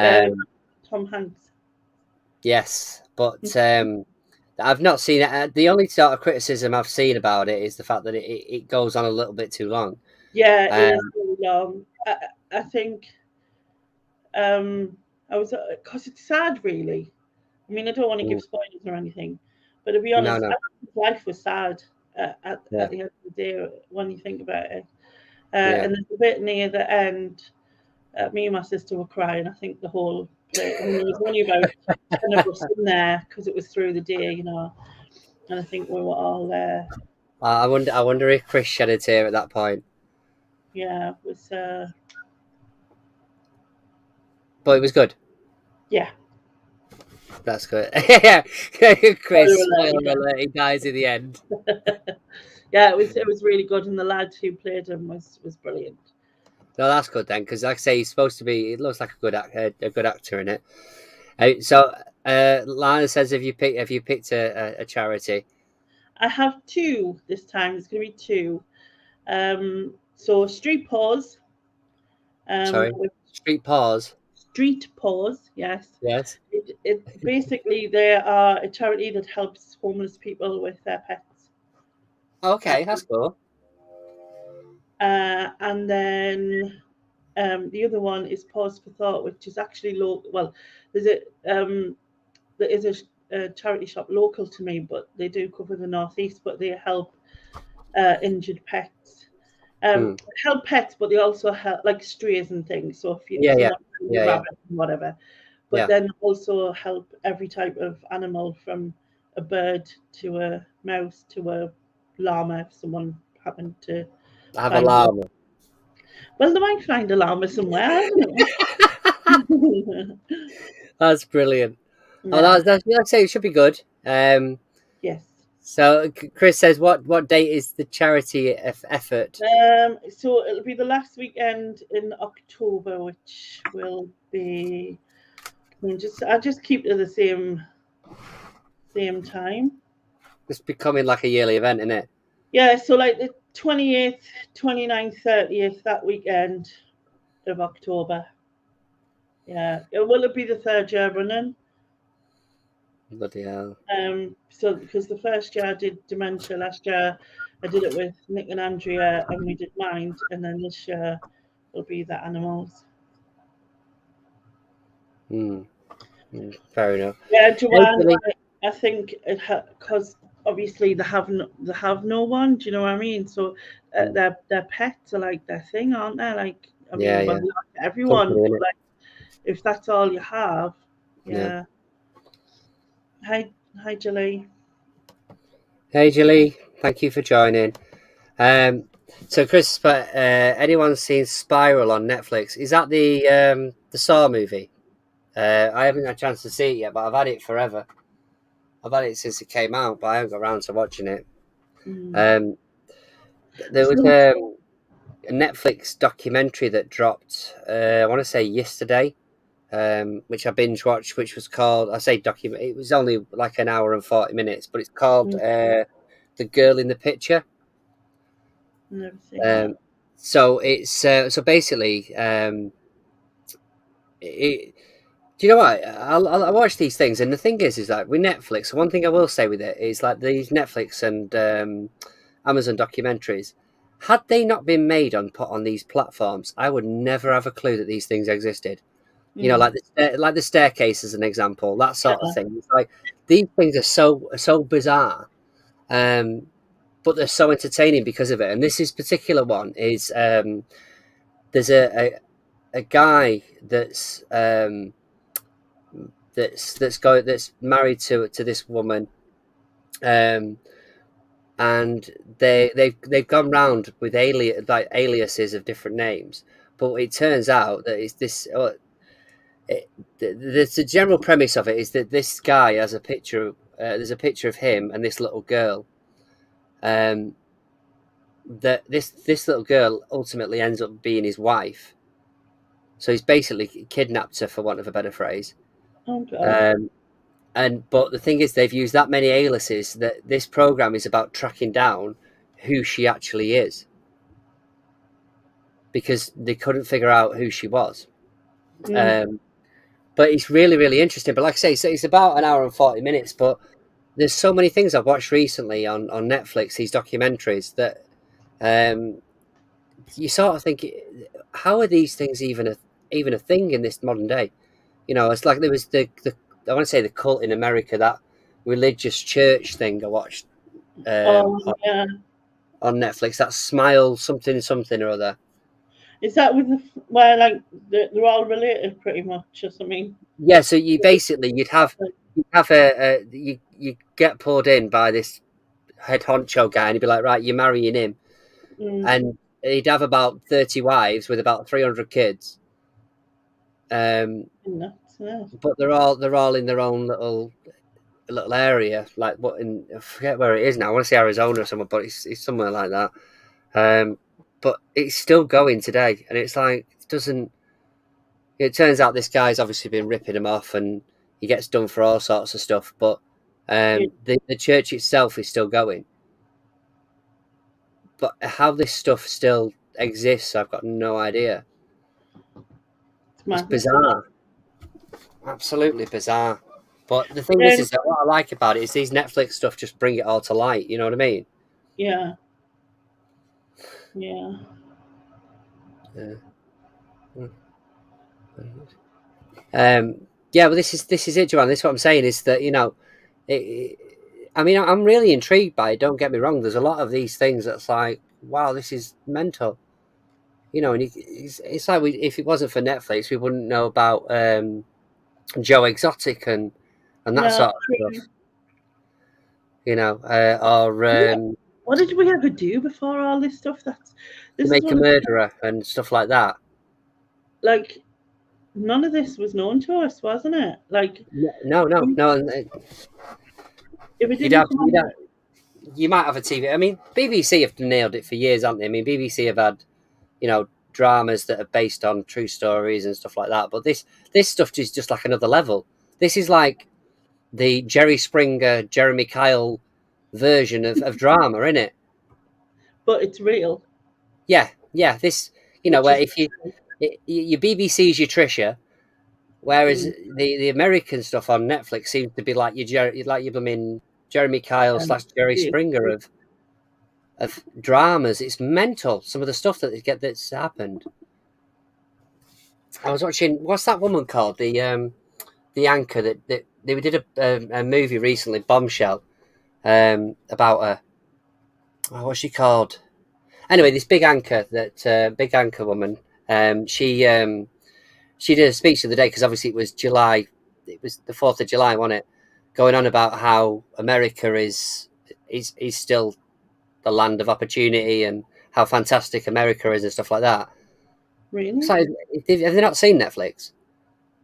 Tom Hanks. Yes, but I've not seen it. The only sort of criticism I've seen about it is the fact that it goes on a little bit too long. Yeah, it is really long. I think I was because it's sad, really. I mean, I don't want to give spoilers or anything, but to be honest, No. his life was sad at the end of the day when you think about it. And there's a bit near the end, me and my sister were crying. I think the whole play. I mean, there was only about 10 of us in there because it was through the day, you know. And I think we were all there. I wonder if Chris shed a tear at that point. Yeah, it was. But it was good. Yeah. That's good. Yeah, Chris, spoiler alert, he dies in the end. Yeah, it was really good, and the lad who played him was brilliant. No, that's good then, because like I say, he's supposed to be. It looks like a good actor in it. So, Lana says, "Have you picked a charity?" I have two this time. It's going to be two. So Street Paws. Sorry, Street Paws. Street Paws, yes. Yes. It basically they are a charity that helps homeless people with their pets. Okay, that's cool. And then the other one is Pause for Thought, which is actually local. Well, there is a charity shop local to me, but they do cover the northeast. But they help injured pets. Help pets, but they also help like strays and things. So if you rabbit and whatever, but then also help every type of animal from a bird to a mouse to a llama. If someone happened to have a llama, well, they might find a llama somewhere. I don't know. That's brilliant. Yeah. Oh, that's like I say, it should be good. Yes. So Chris says, what date is the charity effort? So it'll be the last weekend in October, which will be. I'll just keep it at the same time. It's becoming like a yearly event, isn't it? Yeah. So like the 28th, 29th, 30th, that weekend of October. Yeah. Will it be the third year running? Bloody hell. So because the first year I did dementia, last year I did it with Nick and Andrea, and we did mind, and then this year it'll be the animals. Fair enough. Yeah, Joanne, I think it because obviously they have no one. Do you know what I mean? So their pets are like their thing, aren't they? Like I mean, well, everyone. But like, if that's all you have, yeah. Hi, Julie. Hey, Julie. Thank you for joining. So, Chris, anyone seen Spiral on Netflix? Is that the Saw movie? I haven't had a chance to see it yet, but I've had it forever. I've had it since it came out, but I haven't got around to watching it. There was a Netflix documentary that dropped, I want to say yesterday, which I binge watched, which was called, it was only like an hour and 40 minutes, but it's called The Girl in the Picture. Never seen that. So it's so basically do you know what? I watch these things, and the thing is that with Netflix, one thing I will say with it is like these Netflix and Amazon documentaries, had they not been made and put on these platforms, I would never have a clue that these things existed. You know, like the Staircase as an example, that sort of thing. It's like these things are so bizarre, but they're so entertaining because of it. And this particular one is there's a guy that's married to this woman, and they've gone round with aliases of different names, but it turns out that it's this. The general premise of it is that this guy has a picture. There's a picture of him and this little girl. That this little girl ultimately ends up being his wife. So he's basically kidnapped her, for want of a better phrase. Okay. But the thing is, they've used that many aliases that this program is about tracking down who she actually is, because they couldn't figure out who she was. But it's really, really interesting. But like I say, it's about an hour and 40 minutes. But there's so many things I've watched recently on Netflix, these documentaries, that you sort of think, how are these things even a thing in this modern day? You know, it's like there was the I want to say the cult in America, that religious church thing I watched on Netflix, that Smile something or other. Is that with where like they're all related pretty much or something? Yeah, so you'd have you get pulled in by this head honcho guy, and he'd be like, right, you're marrying him, and he'd have about 30 wives with about 300 kids. But they're all in their own little area, like what I forget where it is now. I want to say Arizona or somewhere, but it's somewhere like that. But it's still going today, and it's like it doesn't. It turns out this guy's obviously been ripping him off, and he gets done for all sorts of stuff. But the church itself is still going. But how this stuff still exists, I've got no idea. It's bizarre. Absolutely bizarre. But the thing is that what I like about it is these Netflix stuff just bring it all to light. You know what I mean? Yeah. Yeah. Yeah, but this is it, Joanne. This is what I'm saying is that, you know, I mean, I'm really intrigued by it. Don't get me wrong. There's a lot of these things that's like, wow, this is mental. You know, and it's like if it wasn't for Netflix, we wouldn't know about Joe Exotic and that sort of stuff. You know, what did we ever do before all this stuff? To Make a Murderer and stuff like that. Like, none of this was known to us, wasn't it? Like, no. If we didn't, you might have a TV. I mean, BBC have nailed it for years, haven't they? I mean, BBC have had, you know, dramas that are based on true stories and stuff like that. But this stuff is just like another level. This is like the Jerry Springer, Jeremy Kyle version of drama, isn't it? But it's real. Yeah. This, you know, where if your BBC's your Trisha, whereas the American stuff on Netflix seems to be like your blooming Jeremy Kyle / Jerry Springer of dramas. It's mental. Some of the stuff that's happened. I was watching. What's that woman called? The anchor that they did a movie recently, Bombshell, about her. Oh, what's she called? Anyway, this big anchor woman. She did a speech the other day because obviously it was July. It was the 4th of July, wasn't it? Going on about how America is still the land of opportunity and how fantastic America is and stuff like that. Really? So, have they not seen Netflix?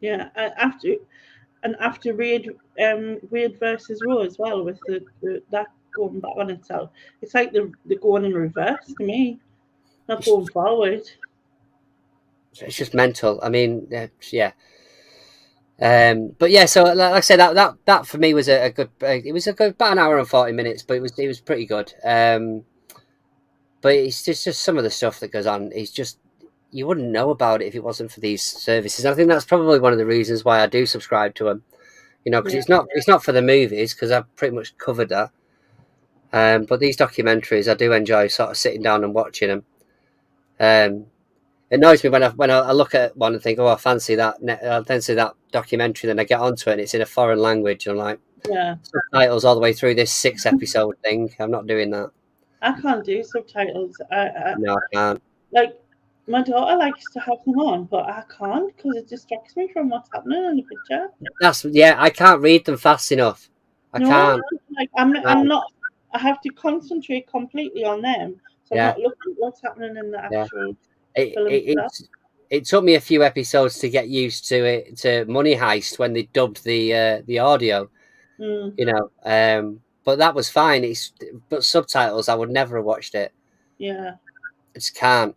Yeah, after Weird versus Raw as well, with that going back on itself. It's like they're going in reverse to me, not going forward. It's just mental. I mean, yeah. But yeah, so like I said, that for me was a good. It was a good about an hour and 40 minutes, but it was pretty good. But it's just some of the stuff that goes on. It's just you wouldn't know about it if it wasn't for these services. And I think that's probably one of the reasons why I do subscribe to them. You know, because it's not for the movies, because I've pretty much covered that. But these documentaries, I do enjoy sort of sitting down and watching them. It annoys me when I look at one and think, oh, I fancy that. I fancy that documentary. Then I get onto it and it's in a foreign language. I'm like, subtitles all the way through this 6-episode thing. I'm not doing that. I can't do subtitles. No, I can't. Like, my daughter likes to have them on, but I can't because it distracts me from what's happening in the picture. I can't read them fast enough. I can't. like I'm not. I have to concentrate completely on them, so I'm not looking at what's happening in the actual film stuff. It took me a few episodes to get used to it, to Money Heist, when they dubbed the audio, you know. But that was fine. But subtitles, I would never have watched it. Yeah, I just can't.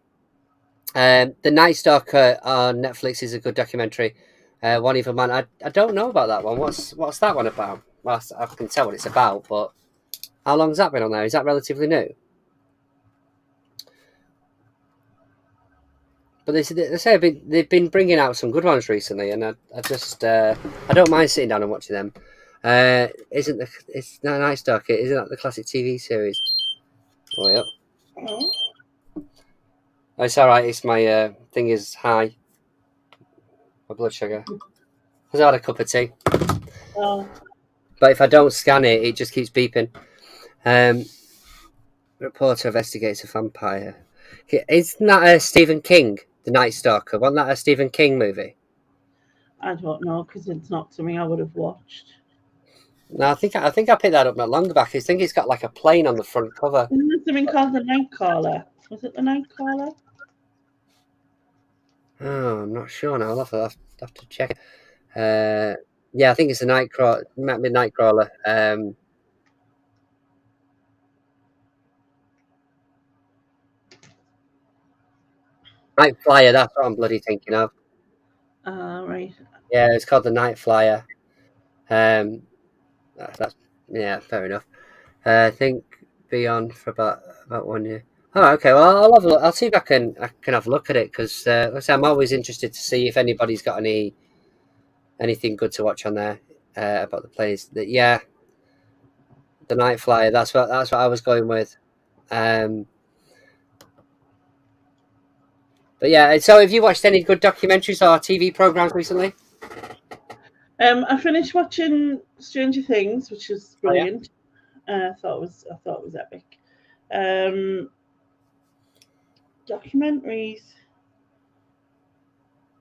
The Night Stalker on Netflix is a good documentary. One Evil Man. I don't know about that one. What's that one about? Well, I can tell what it's about, but how long's that been on there? Is that relatively new? But they say they've been bringing out some good ones recently, and I don't mind sitting down and watching them. It's not Night Stalker, isn't that the classic TV series? Oh, yep. oh, It's all right. It's my thing is high. My blood sugar. I've had a cup of tea. oh. But if I don't scan it, it just keeps beeping. Reporter investigates a vampire. Isn't that Stephen King, The Night Stalker? Wasn't that a Stephen King movie? I don't know, because it's not something I would have watched. No, I think I picked that up not long back. I think it's got like a plane on the front cover. Isn't there something called The Night Caller? Was it The Night Caller? Oh, I'm not sure now. I'll have to check. Yeah, I think it's a Nightcrawler. Nightcrawler. Night Flyer. That's what I'm bloody thinking of. Right. Yeah, it's called the Night Flyer. That's yeah, fair enough. I think be on for about 1 year. Oh, okay. Well, I'll have a look. I'll see if I can have a look at it, because like I say, I'm always interested to see if anybody's got anything good to watch on there about the plays. Yeah, the Night Flyer. That's what I was going with. But yeah. So, have you watched any good documentaries or TV programs recently? I finished watching Stranger Things, which is brilliant. I thought it was epic. Documentaries?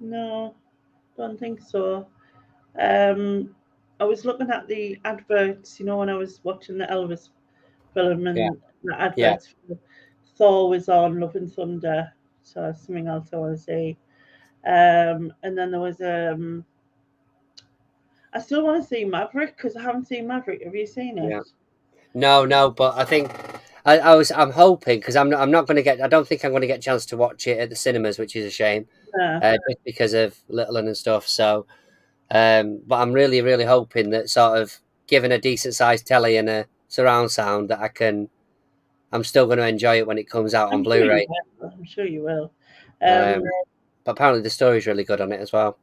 No, don't think so. I was looking at the adverts, when I was watching the Elvis film, and the adverts for Thor was on, Love and Thunder, so that's something else I want to see. And then there was I still want to see Maverick, because I haven't seen Maverick. Have you seen it? Yeah. No, but I think I'm hoping, because I'm not going to get. I don't think I'm going to get a chance to watch it at the cinemas, which is a shame, just because of Littleton and stuff. So, but I'm really, really hoping that, sort of, given a decent sized telly and a surround sound, that I'm still going to enjoy it when it comes out on Blu-ray. I'm sure you will. But apparently the story's really good on it as well.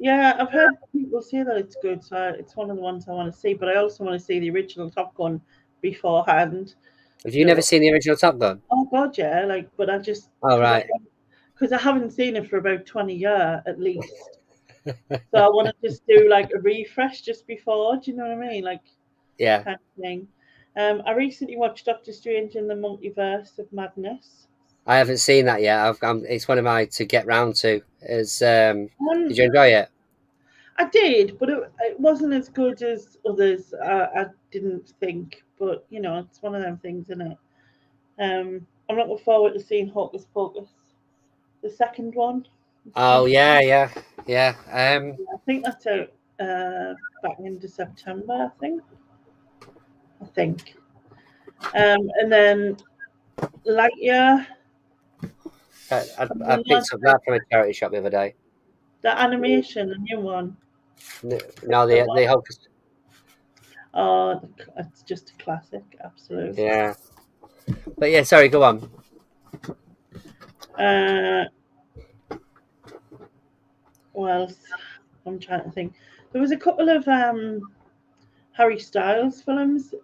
Yeah, I've heard people say that it's good, so it's one of the ones I want to see. But I also want to see the original Top Gun beforehand. Have you never seen the original Top Gun? Oh God, yeah. But I just. Oh, right. Because I haven't seen it for about 20 years at least. So I want to just do like a refresh just before. Do you know what I mean? Like, yeah, kind of thing. I recently watched Doctor Strange in the Multiverse of Madness. I haven't seen that yet. It's one of my to get round to. Did you enjoy it? I did, but it wasn't as good as others. I didn't think, but it's one of them things, isn't it? I'm looking forward to seeing Hocus Pocus, the second one. Oh yeah. I think that's out back into September. I think. And then Lightyear. I picked up that from a charity shop the other day. The animation, the new one. No, the Hocus. Oh, it's just a classic, absolutely. Yeah. But yeah, sorry, go on. What else? I'm trying to think. There was a couple of Harry Styles films.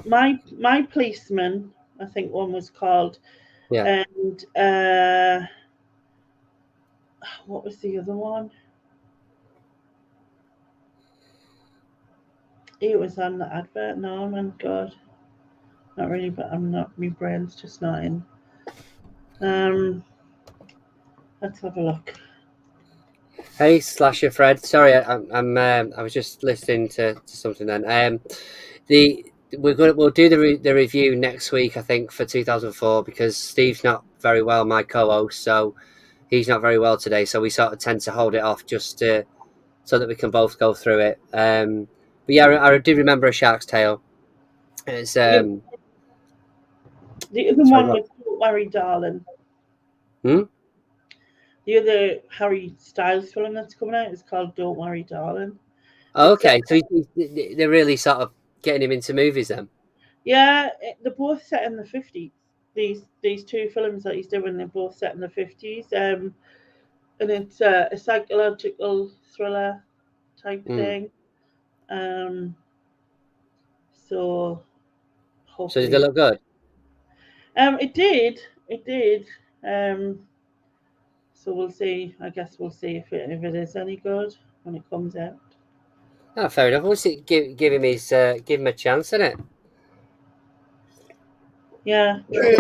My Policeman, I think one was called. Yeah. And what was the other one? It was on the advert. No, man, God, not really. But I'm not. My brain's just not in. Let's have a look. Hey, Slasher Fred. Sorry, I was just listening to something then. We'll do the review next week, I think, for 2004 because Steve's not very well, my co-host, so he's not very well today. So we sort of tend to hold it off just so that we can both go through it. But yeah, I do remember A Shark's Tale. It's The, the other sorry, one what? was Don't Worry, Darling. Hmm? The other Harry Styles film that's coming out is called Don't Worry, Darling. Oh, It's okay, so they're really sort of getting him into movies then. yeah, they're both set in the 50s. These two films that he's doing, they're both set in the 50s. And it's a psychological thriller type Mm. thing. Um, so So did they hopefully, look good? it did. Um, so we'll see. I guess we'll see if it is any good when it comes out. Oh, fair enough. We'll see, give him a chance, innit? Yeah, true.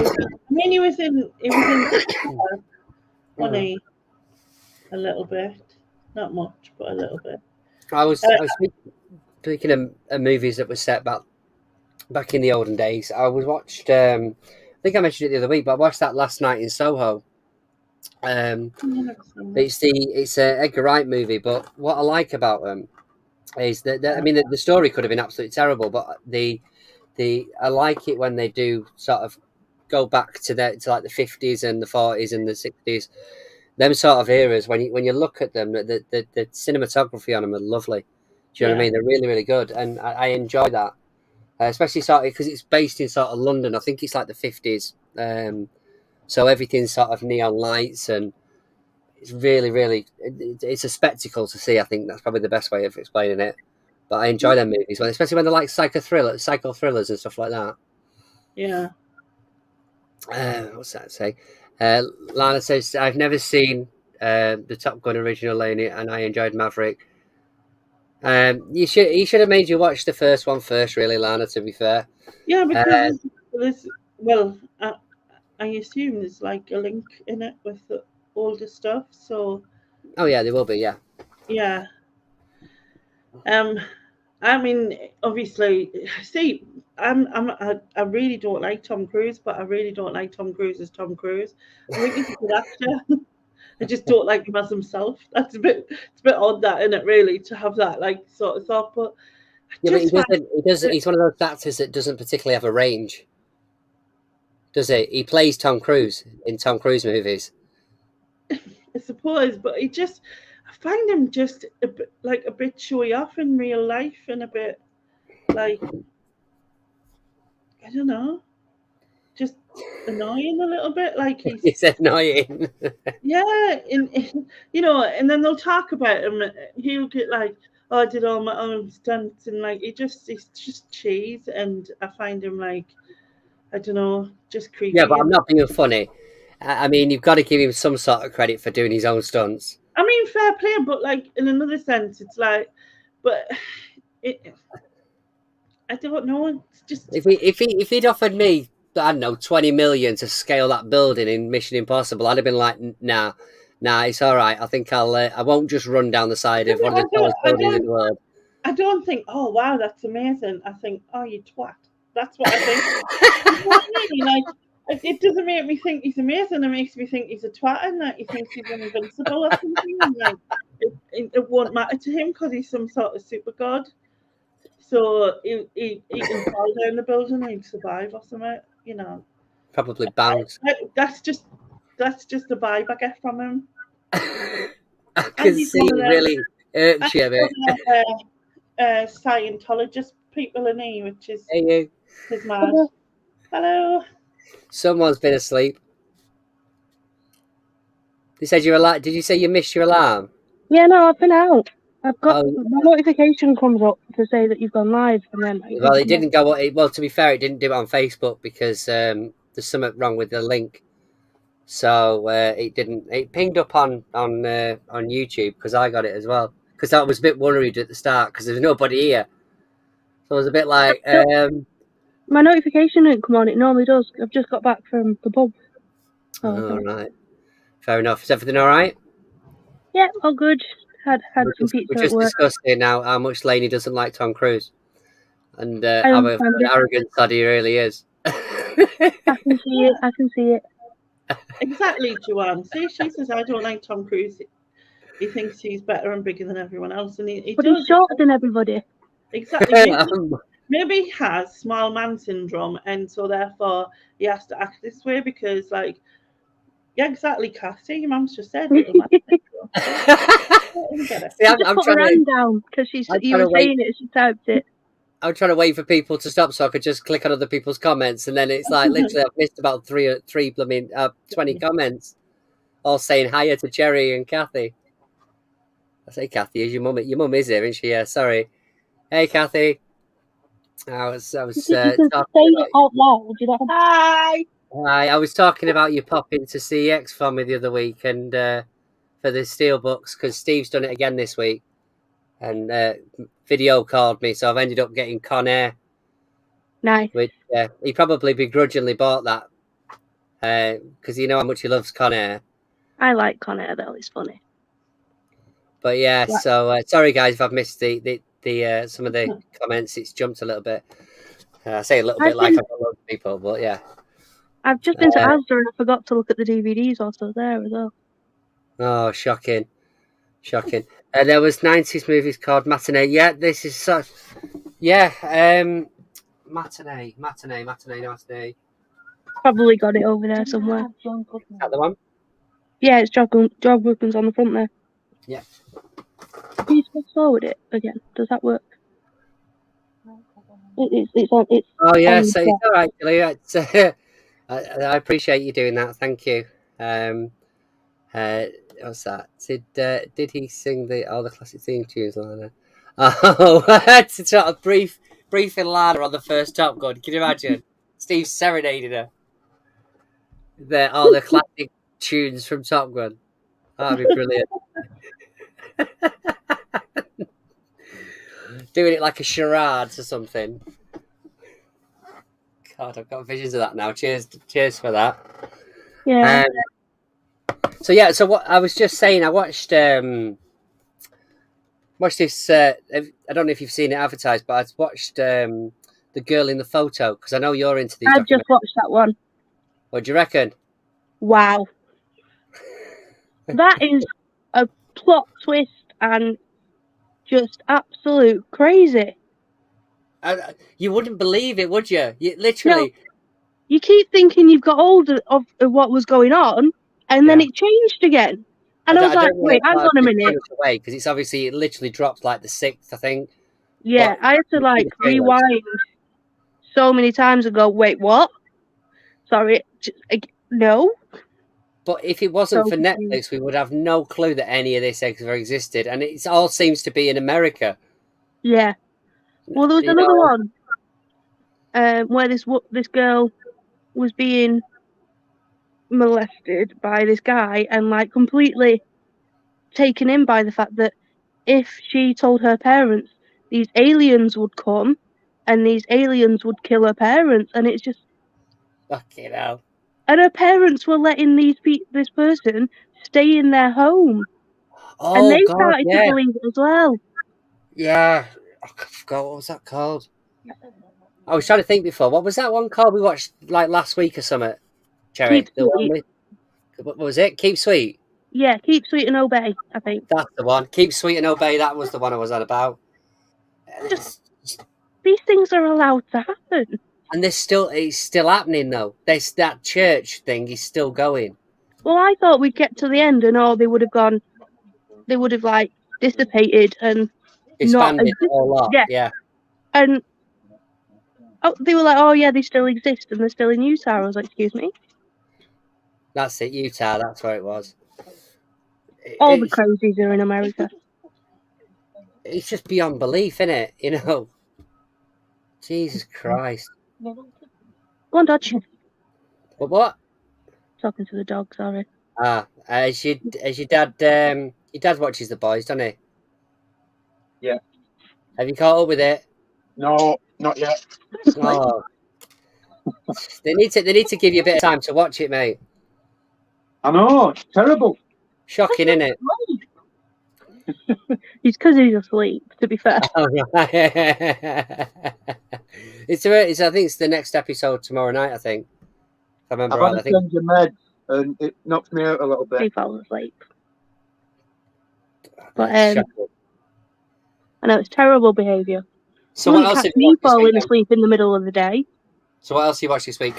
I mean, he was in Mm. Funny a little bit, not much, but a little bit. I was speaking of movies that were set back in the olden days. I was watched. I think I mentioned it the other week, but I watched that Last Night in Soho. Um, I've never seen that. it's a Edgar Wright movie, but what I like about them is that I mean the story could have been absolutely terrible, but the I like it when they do sort of go back to like the 50s and the 40s and the 60s, them sort of eras. When you look at them, the cinematography on them are lovely. Do you know what I Yeah, mean? They're really really good, and I enjoy that, especially sort of because it's based in sort of London. I think it's like the 50s, so everything's sort of neon lights and it's really really it's a spectacle to see. I think that's probably the best way of explaining it. But I enjoy them movies, especially when they're like psycho thrillers and stuff like that. yeah. What's that say? Lana says, I've never seen the Top Gun original, Laney, and I enjoyed Maverick. He should have made you watch the first one first, really, Lana, to be fair. Yeah, Uh, because there's well, I assume there's like a link in it with the older stuff. So oh, yeah, there will be, yeah. yeah, um, I mean, obviously, see, I really don't like Tom Cruise, but I really don't like Tom Cruise as Tom Cruise. I think he's a good actor. I just don't like him as himself. It's a bit odd that, isn't it, really, to have that like sort of thought. But I Yeah, but just find he doesn't, it, he's one of those actors that doesn't particularly have a range, does he? He plays Tom Cruise in Tom Cruise movies. I suppose, but I find him just a bit showy off in real life and a bit like, I don't know, just annoying a little bit. Like He's annoying. yeah, and then they'll talk about him. He'll get like, oh, I did all my own stunts, and like he's just cheese, and I find him like, I don't know, just Yeah, creepy. but I'm And not being funny. I mean, you've got to give him some sort of credit for doing his own stunts. I mean, fair play, but like in another sense, it's like, but it, I don't know. It's just If he'd offered me, I don't know, 20 million to scale that building in Mission Impossible, I'd have been like, nah, it's all right. I think I won't just run down the side of one of I the don't tallest I buildings in don't the world. I don't think, oh wow, that's amazing. I think, oh, you twat. That's what I think. You know what I mean? Like, it doesn't make me think he's amazing. It makes me think he's a twat and that he thinks he's invincible or something. And like, it won't matter to him because he's some sort of super god. So he can fall down the building and he'd survive or something. You know, Probably bounce. That's just the vibe I get from him. I And can he's see one of it them. really And hurts you a he's bit. one of them Scientologist people in he, which Hey, you. is mad. Hello. Someone's been asleep. They said you're alive. Did you say you missed your alarm? Yeah, no, I've been out. I've got Oh, my notification comes up to say that you've gone live, and then well, it didn't go. Well, to be fair, it didn't do it on Facebook because there's something wrong with the link. So it didn't. It pinged up on YouTube because I got it as well. Because I was a bit worried at the start because there's nobody here. So I was a bit like, my notification didn't come on. It normally does. I've just got back from the pub. all right, fair enough. Is everything all right? Yeah, all good. Had some We're pizza at just work. discussing now how much Lainey doesn't like Tom Cruise, and I how understand it. arrogant sod he really is. I can see it. I can see it. Exactly, Joanne. See, she says I don't like Tom Cruise. He thinks he's better and bigger than everyone else, and he But does. he's shorter than everybody. Exactly. Maybe he has small man syndrome, and so therefore he has to act this way because, like, yeah, exactly, Cassie. Your mum's just said little man syndrome. See, I'm Just put her trying hand down because you were saying it. She typed it. I'm trying to wait for people to stop so I could just click on other people's comments, and then it's like literally I've missed about 20 comments, all saying hiya to Jerry and Kathy. I say Kathy, is your mum? Your mum is here, isn't she? Yeah, sorry. Hey, Kathy. I was You can talking say about it out loud. You don't have... Hi. Hi, I was talking about you popping to CX for me the other week, and for the Steelbooks, because Steve's done it again this week, and video called me, so I've ended up getting Con Air. Nice. Which he probably begrudgingly bought that because you know how much he loves Con Air. I like Con Air though; it's funny. But yeah, so sorry guys if I've missed the some of the comments. It's jumped a little bit. I say a little bit like I've got loads of people, but yeah. I've just been to Asda and I forgot to look at the DVDs also there as well. Oh, shocking. There was 90s movies called Matinee. Yeah, this is such. Yeah, Matinee. Probably got it over there somewhere. Is that the one? Yeah, it's Job Wilkins on the front there. Yeah. Can you fast forward it again? Does that work? It's on. It's oh yeah, so it's all right, Julia. It's, I appreciate you doing that. Thank you. What's that? Did he sing all the classic theme tunes, Lana? Oh, it's sort of briefing Lana on the first Top Gun. Can you imagine? Steve serenaded her. All the classic tunes from Top Gun. That'd be brilliant. Doing it like a charade or something. God, I've got visions of that now. Cheers for that. Yeah. So what I was just saying, I watched this. I don't know if you've seen it advertised, but I watched The Girl in the Photo because I know you're into these. I've just watched that one. What do you reckon? Wow, that is a plot twist and just absolute crazy. You wouldn't believe it, would you? Literally. No, you keep thinking you've got hold of what was going on, and then it changed again. And I was like, wait, hang on a minute. Because it's obviously, it literally drops like the 6th, I think. Yeah, I had to like rewind so many times and go, wait, what? Sorry, no. But if it wasn't for Netflix, we would have no clue that any of this ever existed. And it all seems to be in America. Yeah. Well, there was another one where this girl was being molested by this guy and like completely taken in by the fact that if she told her parents, these aliens would come and these aliens would kill her parents, and it's just fucking hell. And her parents were letting this person stay in their home. Oh, and they started to believe it as well. Yeah. I forgot, what was that called? I was trying to think before. What was that one called we watched like last week or something? Cherry. What was it? Keep Sweet? Yeah, Keep Sweet and Obey, I think. That's the one. Keep Sweet and Obey. That was the one I was on about. These things are allowed to happen. And it's still happening though. That church thing is still going. Well, I thought we'd get to the end and they would have like dissipated and disbanded a lot. Yeah. And they were like, oh yeah, they still exist and they're still in Utah. I was like, excuse me? That's it, Utah, that's where it was. All the crazies are in America. It's just beyond belief, isn't it? You know? Jesus Christ. Go on, Dodge. What? Talking to the dog, sorry. As your dad watches The Boys, doesn't he? Yeah. Have you caught up with it? No, not yet. Oh. They need to give you a bit of time to watch it, mate. I know, it's terrible. Shocking, isn't it? It's because he's asleep, to be fair. Oh, right. It's I think it's the next episode tomorrow night, I think. If I remember I've right. had I a think change of meds and it knocked me out a little He bit. falls asleep. But Shocking. I know it's terrible behaviour. So You what wouldn't else catch have you me watched this falling week then? asleep in the middle of the day. So what else have you watched this week?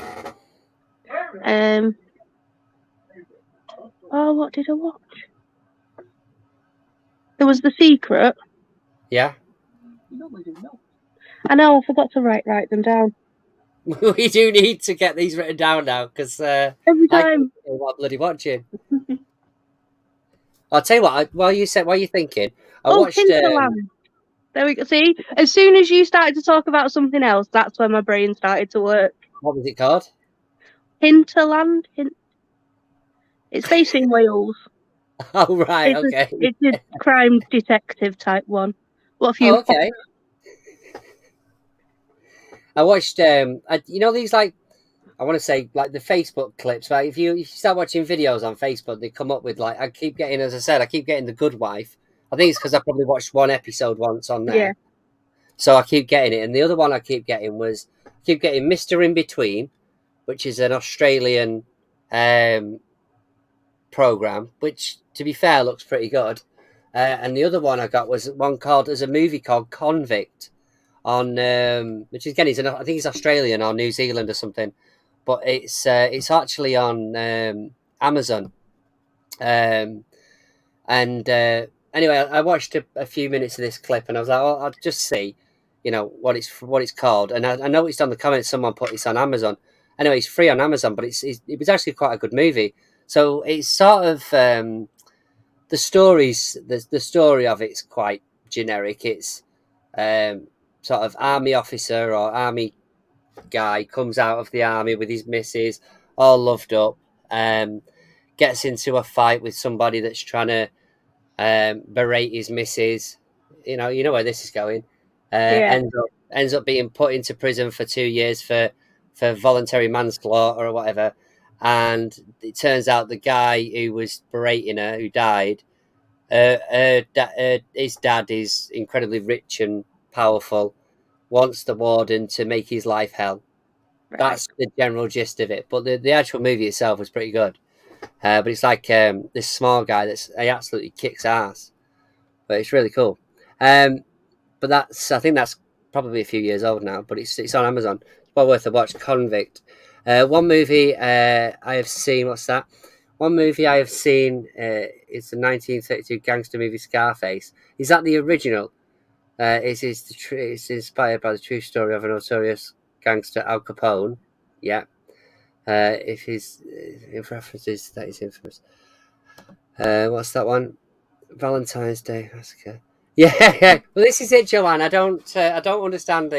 Oh, what did I watch? There was The Secret. Yeah. I know, I forgot to write them down. We do need to get these written down now because Every I time. can't know what I'm bloody watching. I'll tell you what. While you're thinking, I watched. Hinterland. There we go. See, as soon as you started to talk about something else, that's when my brain started to work. What was it called? Hinterland. It's based in Wales. Oh right, okay. It's a crime detective type one. What have you? Oh, okay. I watched. You know these like, I want to say like the Facebook clips. Like if you start watching videos on Facebook, they come up with like I keep getting, as I said, I keep getting The Good Wife. I think it's because I probably watched one episode once on there. Yeah. So I keep getting it, and the other one I keep getting Mr. In Between, which is an Australian program, which to be fair looks pretty good. And the other one I got was one called as a movie called Convict on which again is I think it's Australian or New Zealand or something, but it's actually on Amazon. Anyway, I watched a few minutes of this clip and I was like, oh, I'll just see, what it's called. And I noticed on the comments someone put it's on Amazon. Anyway, it's free on Amazon, but it was actually quite a good movie. So it's sort of the story of it's quite generic. It's sort of army officer or army guy comes out of the army with his missus, all loved up, gets into a fight with somebody that's trying to berate his missus. You know where this is going. Yeah. Ends up being put into prison for 2 years for voluntary manslaughter or whatever. And it turns out the guy who was berating her, who died, his dad is incredibly rich and powerful, wants the warden to make his life hell. Right. That's the general gist of it. But the actual movie itself was pretty good. But it's like this small guy he absolutely kicks ass. But it's really cool. But I think that's probably a few years old now. But it's on Amazon. It's well worth a watch. Convict. One movie I have seen. What's that? One movie I have seen. It's the 1932 gangster movie Scarface. Is that the original? It's inspired by the true story of a notorious gangster, Al Capone. Yeah. If references that is infamous. What's that one? Valentine's Day Massacre. Yeah. Well, this is it, Joanne. I don't understand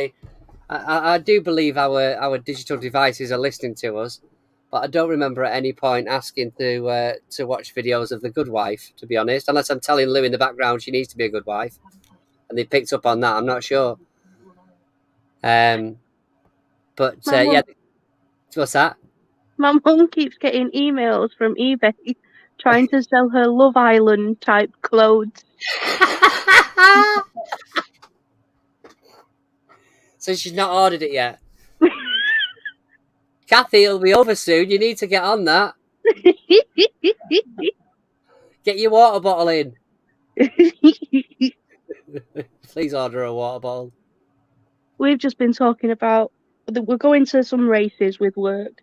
I do believe our digital devices are listening to us, but I don't remember at any point asking to watch videos of The Good Wife. To be honest, unless I'm telling Lou in the background she needs to be a good wife, and they picked up on that. I'm not sure. But yeah. What's that? My mum keeps getting emails from eBay trying to sell her Love Island type clothes. So she's not ordered it yet. Kathy, it'll be over soon. You need to get on that. Get your water bottle in. Please order a water bottle. We've just been talking about we're going to some races with work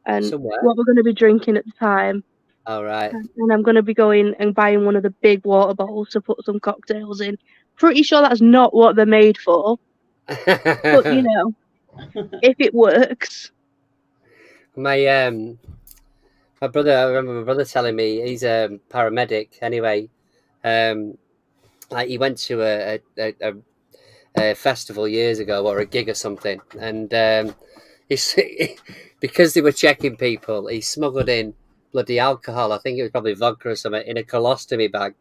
and Somewhere? what we're going to be drinking at the time. All right. And I'm going to be going and buying one of the big water bottles to put some cocktails in. Pretty sure that's not what they're made for. But, if it works. My brother, I remember my brother telling me he's a paramedic anyway. Like he went to a festival years ago or a gig or something, and because they were checking people, he smuggled in bloody alcohol. I think it was probably vodka or something in a colostomy bag.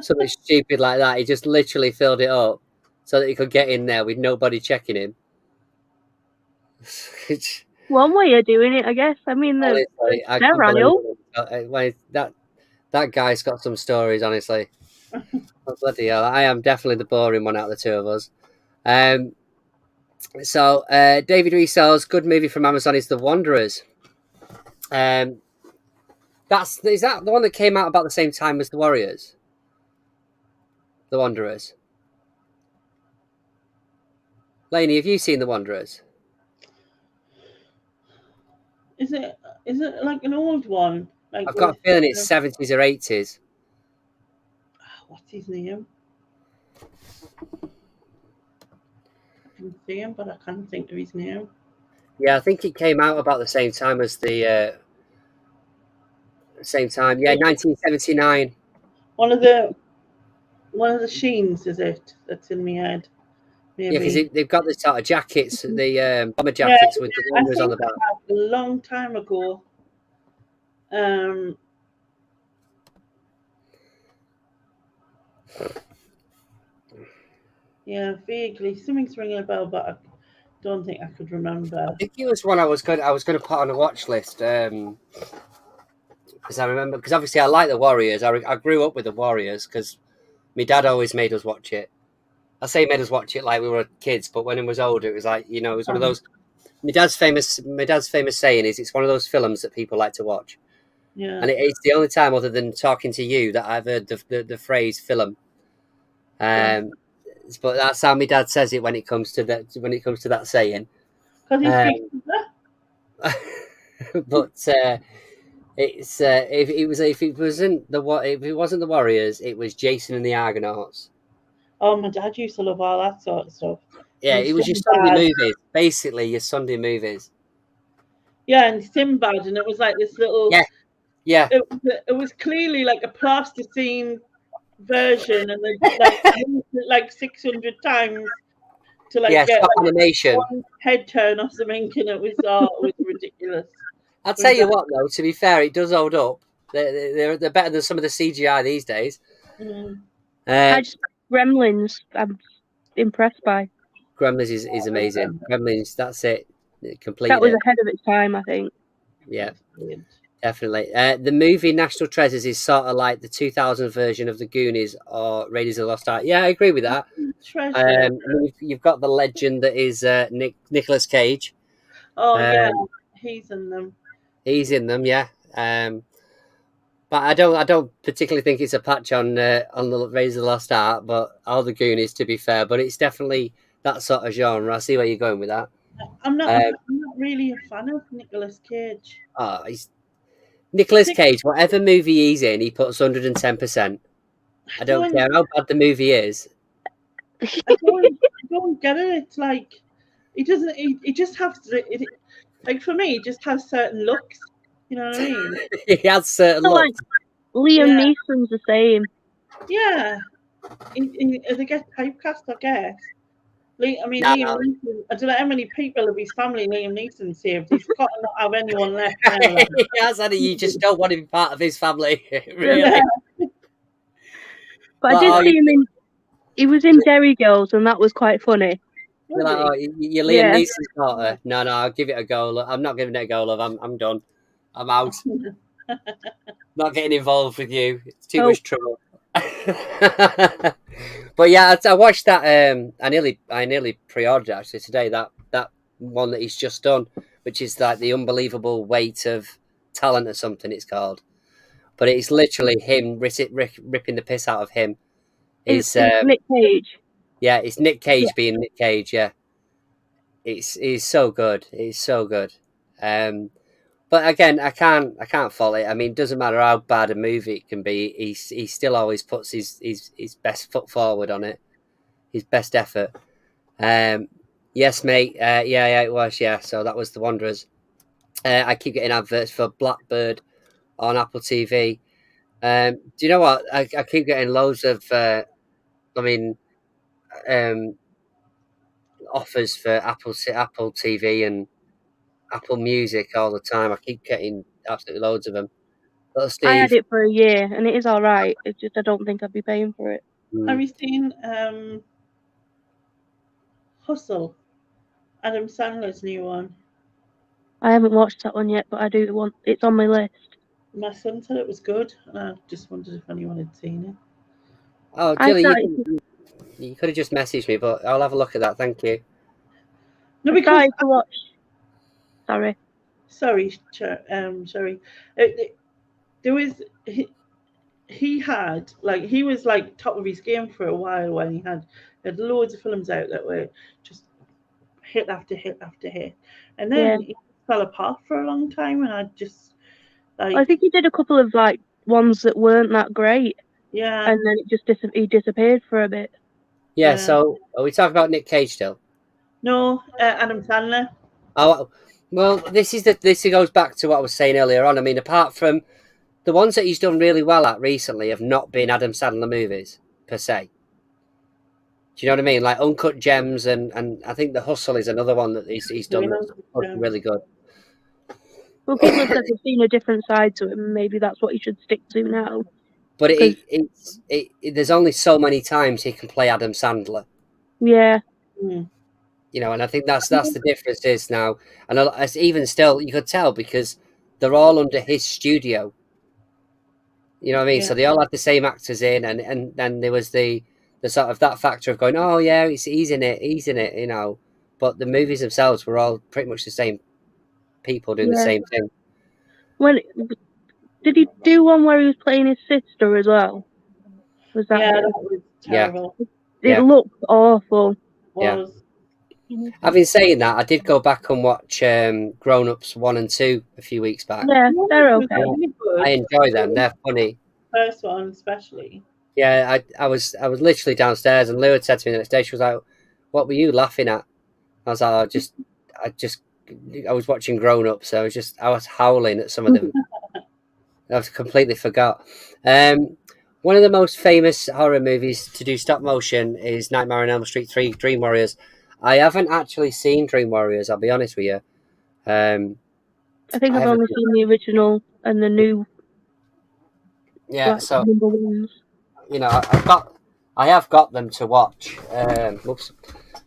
Something stupid like that. He just literally filled it up so that he could get in there with nobody checking him. One way of doing it, I guess. I mean, they're sterile. That guy's got some stories, honestly. Oh, bloody hell. I am definitely the boring one out of the two of us. So David Reesell's good movie from Amazon is The Wanderers. Is that the one that came out about the same time as The Warriors? The Wanderers. Lainey, have you seen The Wanderers? Is it like an old one? Like I've got a feeling it's 70s or 80s. What's his name? I can see him, but I can't think of his name. Yeah, I think it came out about the same time as the same time. Yeah, 1979. One of the Sheens, is it? That's in my head. Maybe. Yeah, because they've got the sort of jackets, the bomber jackets with the Wanderers on the back. A long time ago. Yeah, vaguely. Something's ringing a bell, but I don't think I could remember. I think it was one I was going to put on a watch list. Because I remember, because obviously I like the Warriors. I grew up with the Warriors because my dad always made us watch it. I say he made us watch it like we were kids, but when he was older, it was like, it was one of those. My dad's famous saying is it's one of those films that people like to watch. Yeah. And it's the only time, other than talking to you, that I've heard the phrase film. But that's how my dad says it when it comes to that saying. Because he's but it's if it wasn't the Warriors, it was Jason and the Argonauts. Oh, my dad used to love all that sort of stuff. Yeah, it was your Sunday movies, basically your Sunday movies. Yeah, and Sinbad, and it was like this little. Yeah. It was clearly like a plasticine version, and they like 600 times to get animation, one head turn or something, and it was ridiculous. I'll tell you what, though. To be fair, it does hold up. They're better than some of the CGI these days. Gremlins, I'm impressed by. Gremlins is amazing. Gremlins, that's it. Completely. That was ahead of its time, I think. Yeah, definitely. The movie National Treasures is sort of like the 2000 version of the Goonies or Raiders of the Lost Ark. Yeah, I agree with that. You've got the legend that is Nicolas Cage. Oh yeah, he's in them. He's in them, yeah. But I don't particularly think it's a patch on the Raiders of the Lost Ark, but all the Goonies, to be fair. But it's definitely that sort of genre. I see where you're going with that. I'm not really a fan of Nicolas Cage. Oh, Nicolas Cage. Whatever movie he's in, he puts 110%. I don't care how bad the movie is. I don't get it. It's like he doesn't. He just has to. Like for me, he just has certain looks. You know what I mean? He has certain looks. Like Liam Neeson's the same. Yeah, they get typecast, I guess. Liam Neeson, I don't know how many people of his family Liam Neeson saved. He's got to not have anyone left now. He has, and you just don't want to be part of his family, really. Yeah. But I did see him he was in Derry Girls, and that was quite funny. You're like, you're Liam Neeson's daughter. No, I'll give it a go. Look, I'm not giving it a go, love. I'm done. I'm out. Not getting involved with you. It's too much trouble. But yeah, I watched that. I nearly pre-ordered actually today. That one that he's just done, which is like the unbelievable weight of talent or something. It's called, but it's literally him ripping the piss out of him. It's Nick Cage. Yeah, it's Nick Cage being Nick Cage. Yeah, he's so good. He's so good. But again, I can't fault it. I mean, it doesn't matter how bad a movie it can be. He still always puts his best foot forward on it, his best effort. Yes, mate. Yeah, it was. Yeah, so that was The Wanderers. I keep getting adverts for Blackbird on Apple TV. Do you know what? I keep getting loads of. Offers for Apple TV and Apple Music all the time. I keep getting absolutely loads of them. I had it for a year, and it is all right. It's just I don't think I'd be paying for it. Have you seen Hustle? Adam Sandler's new one. I haven't watched that one yet, but I do want. It's on my list. My son said it was good, and I just wondered if anyone had seen it. Oh, I Jilly, started, you could have just messaged me, but I'll have a look at that. Thank you. No, I because started to watch. Sorry. sorry, sorry. There was he had like he was like top of his game for a while when he had loads of films out that were just hit after hit after hit, and Yeah. then he fell apart for a long time, and I just I like think he did a couple of like ones that weren't that great, yeah and then it just he disappeared for a bit. Yeah. yeah So are we talking about Nick Cage still? no Adam Sandler. Oh, well, this goes back to what I was saying earlier on. I mean, apart from the ones that he's done really well at recently, have not been Adam Sandler movies per se. Do you know what I mean? Like Uncut Gems, and I think The Hustle is another one that he's done that's really good. Well, people have said they've seen a different side to him, and maybe that's what he should stick to now. But Because there's only so many times he can play Adam Sandler. yeah, Mm. You know, and I think that's the difference is now, and even still, you could tell because they're all under his studio. You know what I mean? Yeah. So they all had the same actors in, and then there was the sort of that factor of going, oh yeah, he's in it, you know. But the movies themselves were all pretty much the same people doing the yeah. same thing. When did he do one where he was playing his sister as well? Was that Yeah, it? that was terrible. It Yeah. looked awful. Yeah. Was Having saying that, I did go back and watch Grown Ups 1 and 2 a few weeks back. Yeah, they're was okay. really good. I enjoy them; they're funny. First one especially. Yeah, I was literally downstairs, and Lou had said to me the next day, she was like, "What were you laughing at?" I was like, I was watching Grown Ups, so I was howling at some of them. I completely forgot. One of the most famous horror movies to do stop motion is Nightmare on Elm Street 3: Dream Warriors. I haven't actually seen Dream Warriors, I'll be honest with you. I think I've haven't- only seen the original and the new Yeah, like, so number ones. you know, I have got them to watch. Oops,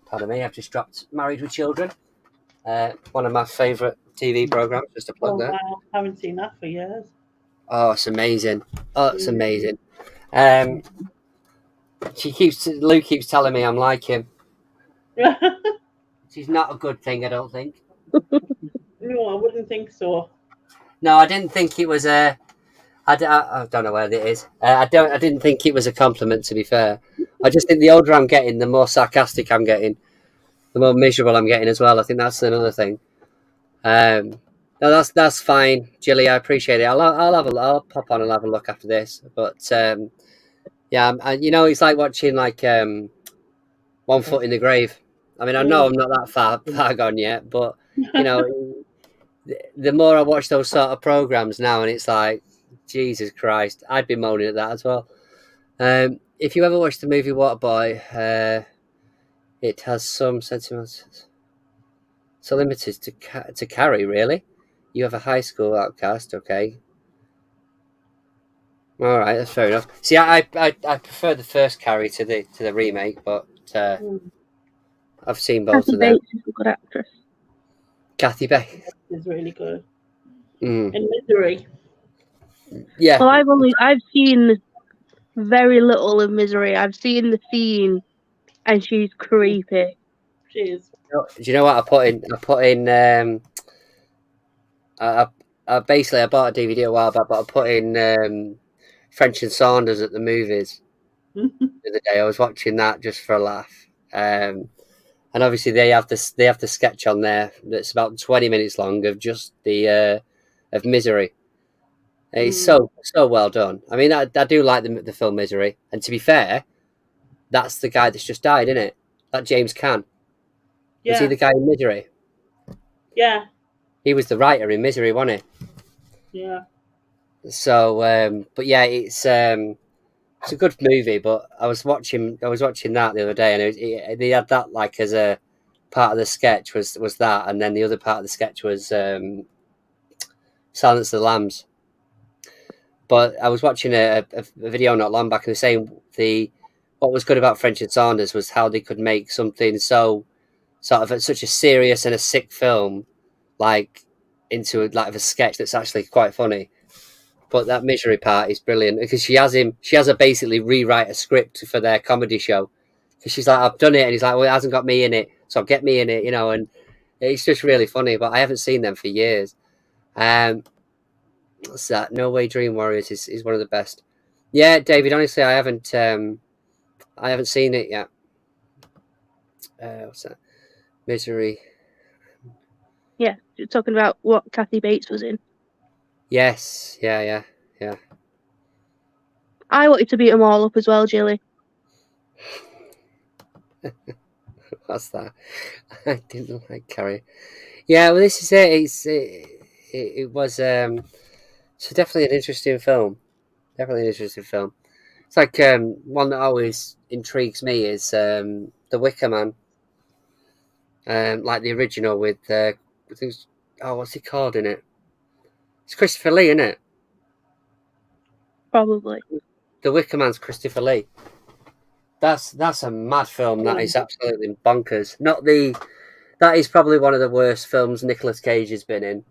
pardon me, I've just dropped Married with Children. One of my favourite TV programs, just a plug Oh there. wow, haven't seen that for years. Oh, it's amazing. Oh, it's amazing. Lou keeps telling me I'm like him. Which is not a good thing, I don't think. No, I wouldn't think so. No, I didn't think it was a. I don't know where it is. I didn't think it was a compliment. To be fair, I just think the older I'm getting, the more sarcastic I'm getting, the more miserable I'm getting as well. I think that's another thing. No, that's fine, Jilly. I appreciate it. I'll pop on and have a look after this. But yeah, you know, it's like watching like One Foot in the Grave. I mean, I know I'm not that far gone yet, but you know, the more I watch those sort of programs now, and it's like, Jesus Christ, I'd be moaning at that as well. If you ever watched the movie Waterboy, it has some sentiments. So limited to Carrie, really. You have a high school outcast, okay. All right, that's fair enough. See, I prefer the first Carrie to the remake, but I've seen both Kathy of them. Bates is a good actress. Kathy Bates Is really good. Mm. And Misery. Yeah. Well, I've seen very little of Misery. I've seen the scene, and she's creepy. She is. Do you know what I put in? I basically I bought a DVD a while back, but I put in French and Saunders at the movies the other day. I was watching that just for a laugh. And obviously they have the sketch on there that's about 20 minutes long of just the of Misery. It's so well done. I mean, I do like the film Misery, and to be fair, that's the guy that's just died, isn't it? That James Caan. Yeah. Was he the guy in Misery? Yeah. He was the writer in Misery, wasn't he? Yeah. So, but yeah, it's a good movie. But I was watching that the other day, and they had that like as a part of the sketch was that, and then the other part of the sketch was Silence of the Lambs. But I was watching a video not long back, and they're saying what was good about French and Saunders was how they could make something so sort of such a serious and a sick film like into a sketch that's actually quite funny. But that misery part is brilliant because she has her basically rewrite a script for their comedy show. Because she's like, I've done it, and he's like, well, it hasn't got me in it, so get me in it, and it's just really funny. But I haven't seen them for years. What's that? No Way Dream Warriors is one of the best. Yeah, David. Honestly, I haven't seen it yet. What's that? Misery. Yeah, you're talking about what Kathy Bates was in. Yes. Yeah. I wanted to beat them all up as well, Jilly. What's that? I didn't like Carrie. Yeah, well, this is it. It was so definitely an interesting film. It's like one that always intrigues me is The Wicker Man. Like the original with what's he called in it? It's Christopher Lee, isn't it? Probably. The Wicker Man's Christopher Lee. That's a mad film. That is absolutely bonkers. That is probably one of the worst films Nicolas Cage has been in.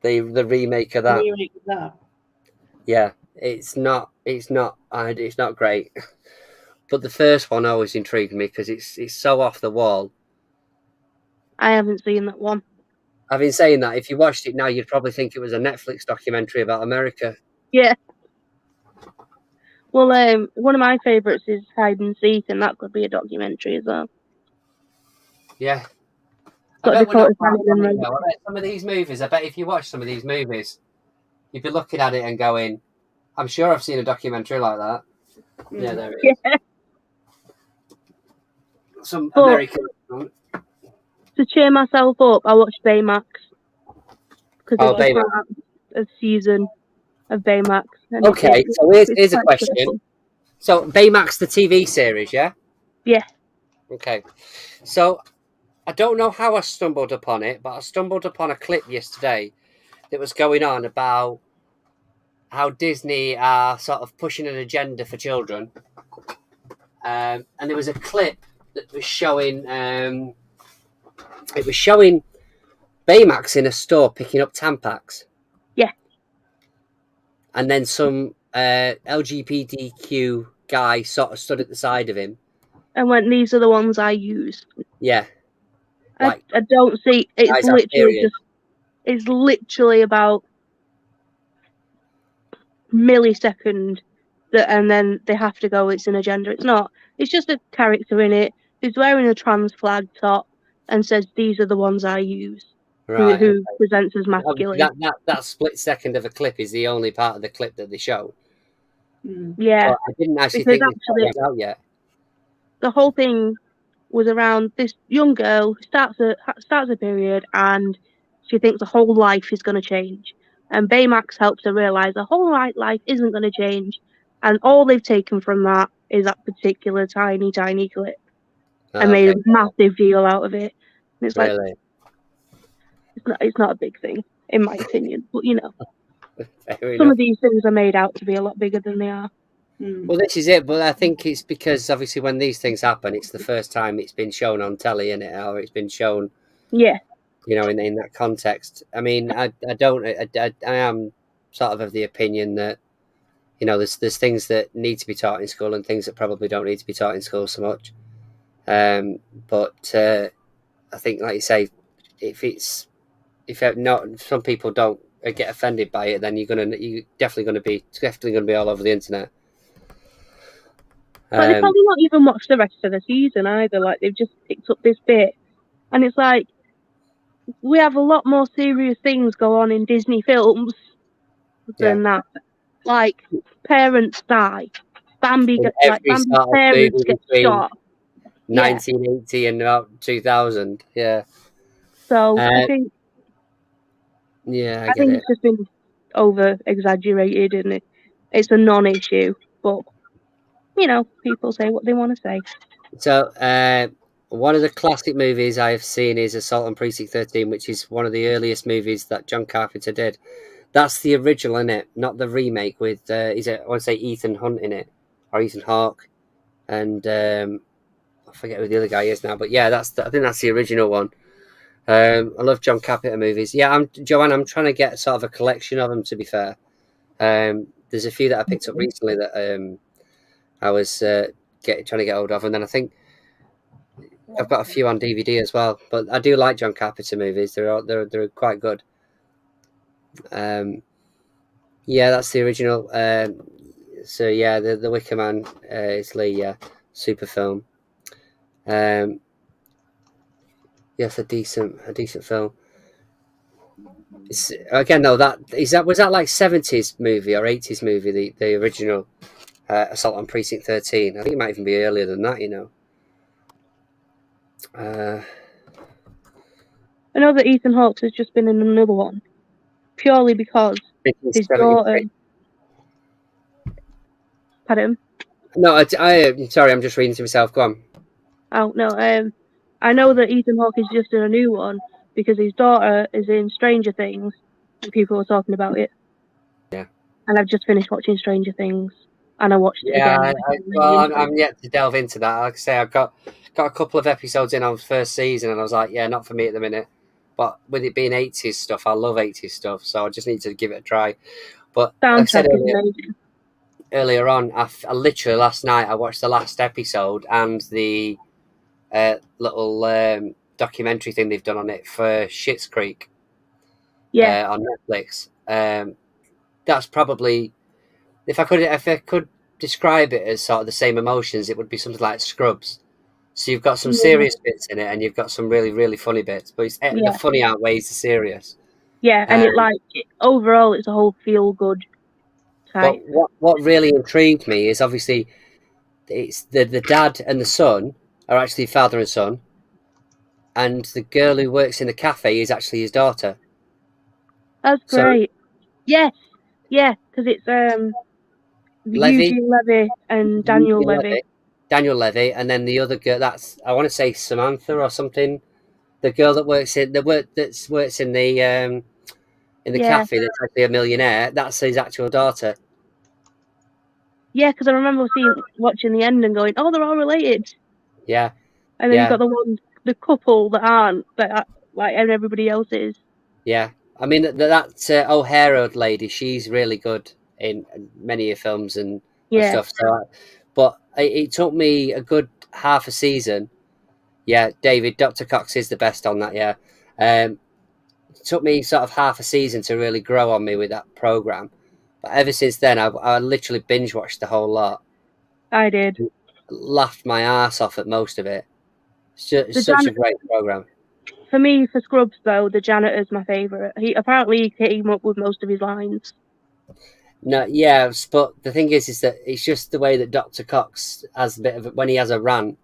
The remake of that. Yeah, it's not great. But the first one always intrigued me because it's so off the wall. I haven't seen that one. I've been saying that if you watched it now, you'd probably think it was a Netflix documentary about America. Yeah. Well, one of my favourites is Hide and Seek, and that could be a documentary as well. Yeah. Some of these movies, I bet if you watch some of these movies, you'd be looking at it and going, I'm sure I've seen a documentary like that. Yeah, there it is. Yeah. Some American. To cheer myself up, I watched Baymax. Because Baymax. A season of Baymax. Okay, so here's a question. Simple. So Baymax, the TV series, yeah? Yeah. Okay. So I don't know how I stumbled upon it, but I stumbled upon a clip yesterday that was going on about how Disney are sort of pushing an agenda for children. And there was a clip that was showing Baymax in a store picking up Tampax. Yeah. And then some LGBTQ guy sort of stood at the side of him. And went, these are the ones I use. Yeah. I don't see, it's literally about millisecond and then they have to go, it's an agenda. It's not. It's just a character in it who's wearing a trans flag top and says, these are the ones I use. Right, who presents as masculine. That split second of a clip is the only part of the clip that they show. Yeah. But I didn't actually think it was out yet. The whole thing was around this young girl who starts a period and she thinks the whole life is going to change. And Baymax helps her realise the whole life isn't going to change. And all they've taken from that is that particular tiny clip. And made a massive deal out of it. And it's really? It's not a big thing, in my opinion. But, some of these things are made out to be a lot bigger than they are. Well, this is it. But I think it's because, obviously, when these things happen, it's the first time it's been shown on telly, isn't it? Or it's been shown, yeah, in that context. I mean, I am sort of the opinion that, there's things that need to be taught in school and things that probably don't need to be taught in school so much. But I think, like you say, if some people don't get offended by it, then you're definitely going to be all over the internet. But they probably not even watched the rest of the season either. Like, they've just picked up this bit, and it's like we have a lot more serious things go on in Disney films than that. Like, parents die. Bambi's parents get shot. 1980 and about 2000, yeah. So I think, I think it's just been over exaggerated, and it's a non-issue. But people say what they want to say. So one of the classic movies I've seen is Assault on Precinct 13, which is one of the earliest movies that John Carpenter did. That's the original, in it, not the remake with I want to say Ethan Hunt in it, or Ethan Hawke, and I forget who the other guy is now, but yeah, I think that's the original one. I love John Carpenter movies. Yeah, Joanne, I'm trying to get sort of a collection of them, to be fair. There's a few that I picked up recently that I was trying to get hold of, and then I think I've got a few on DVD as well. But I do like John Carpenter movies. They're quite good. Yeah, that's the original. So yeah, the Wicker Man is the super film. Yes, a decent film. It's, again though, was that like 70s movie or 80s movie, the original Assault on Precinct 13. I think it might even be earlier than that, you know. I know that Ethan Hawke has just been in another one, purely because his daughter. Pardon? No, I'm sorry, I'm just reading to myself. Go on. Oh no, I know that Ethan Hawke is just in a new one because his daughter is in Stranger Things, and people were talking about it. Yeah. And I've just finished watching Stranger Things, and I watched it again. I'm yet to delve into that. Like I say, I've got a couple of episodes in on the first season, and I was like, yeah, not for me at the minute. But with it being 80s stuff, I love 80s stuff, so I just need to give it a try. But like I said earlier on, I literally last night I watched the last episode and the little documentary thing they've done on it for Schitt's Creek. Yeah. On Netflix. That's probably if I could describe it as sort of the same emotions, it would be something like Scrubs. So you've got some serious bits in it, and you've got some really, really funny bits. But the funny outweighs the serious. Yeah, and overall, it's a whole feel good type. But what really intrigued me is obviously it's the dad and the son are actually father and son, and the girl who works in the cafe is actually his daughter. That's great. Yes, yeah, because it's Eugene Levy and Daniel Levy. Daniel Levy, and then the other girl. That's I want to say Samantha or something. The girl that works in the cafe that's actually a millionaire. That's his actual daughter. Yeah, because I remember watching the end and going, "Oh, they're all related." Yeah, and then you've got the couple that aren't, but like everybody else is. Yeah, I mean that O'Hara lady, she's really good in many films and stuff. So, but it took me a good half a season. Yeah, David, Dr. Cox is the best on that. Yeah, it took me sort of half a season to really grow on me with that program. But ever since then, I literally binge watched the whole lot. I did. Laughed my ass off at most of it. It's such a great program. For me, for Scrubs though, the janitor's my favourite. He apparently came up with most of his lines. No, yeah, but the thing is that it's just the way that Dr. Cox has a bit of when he has a rant.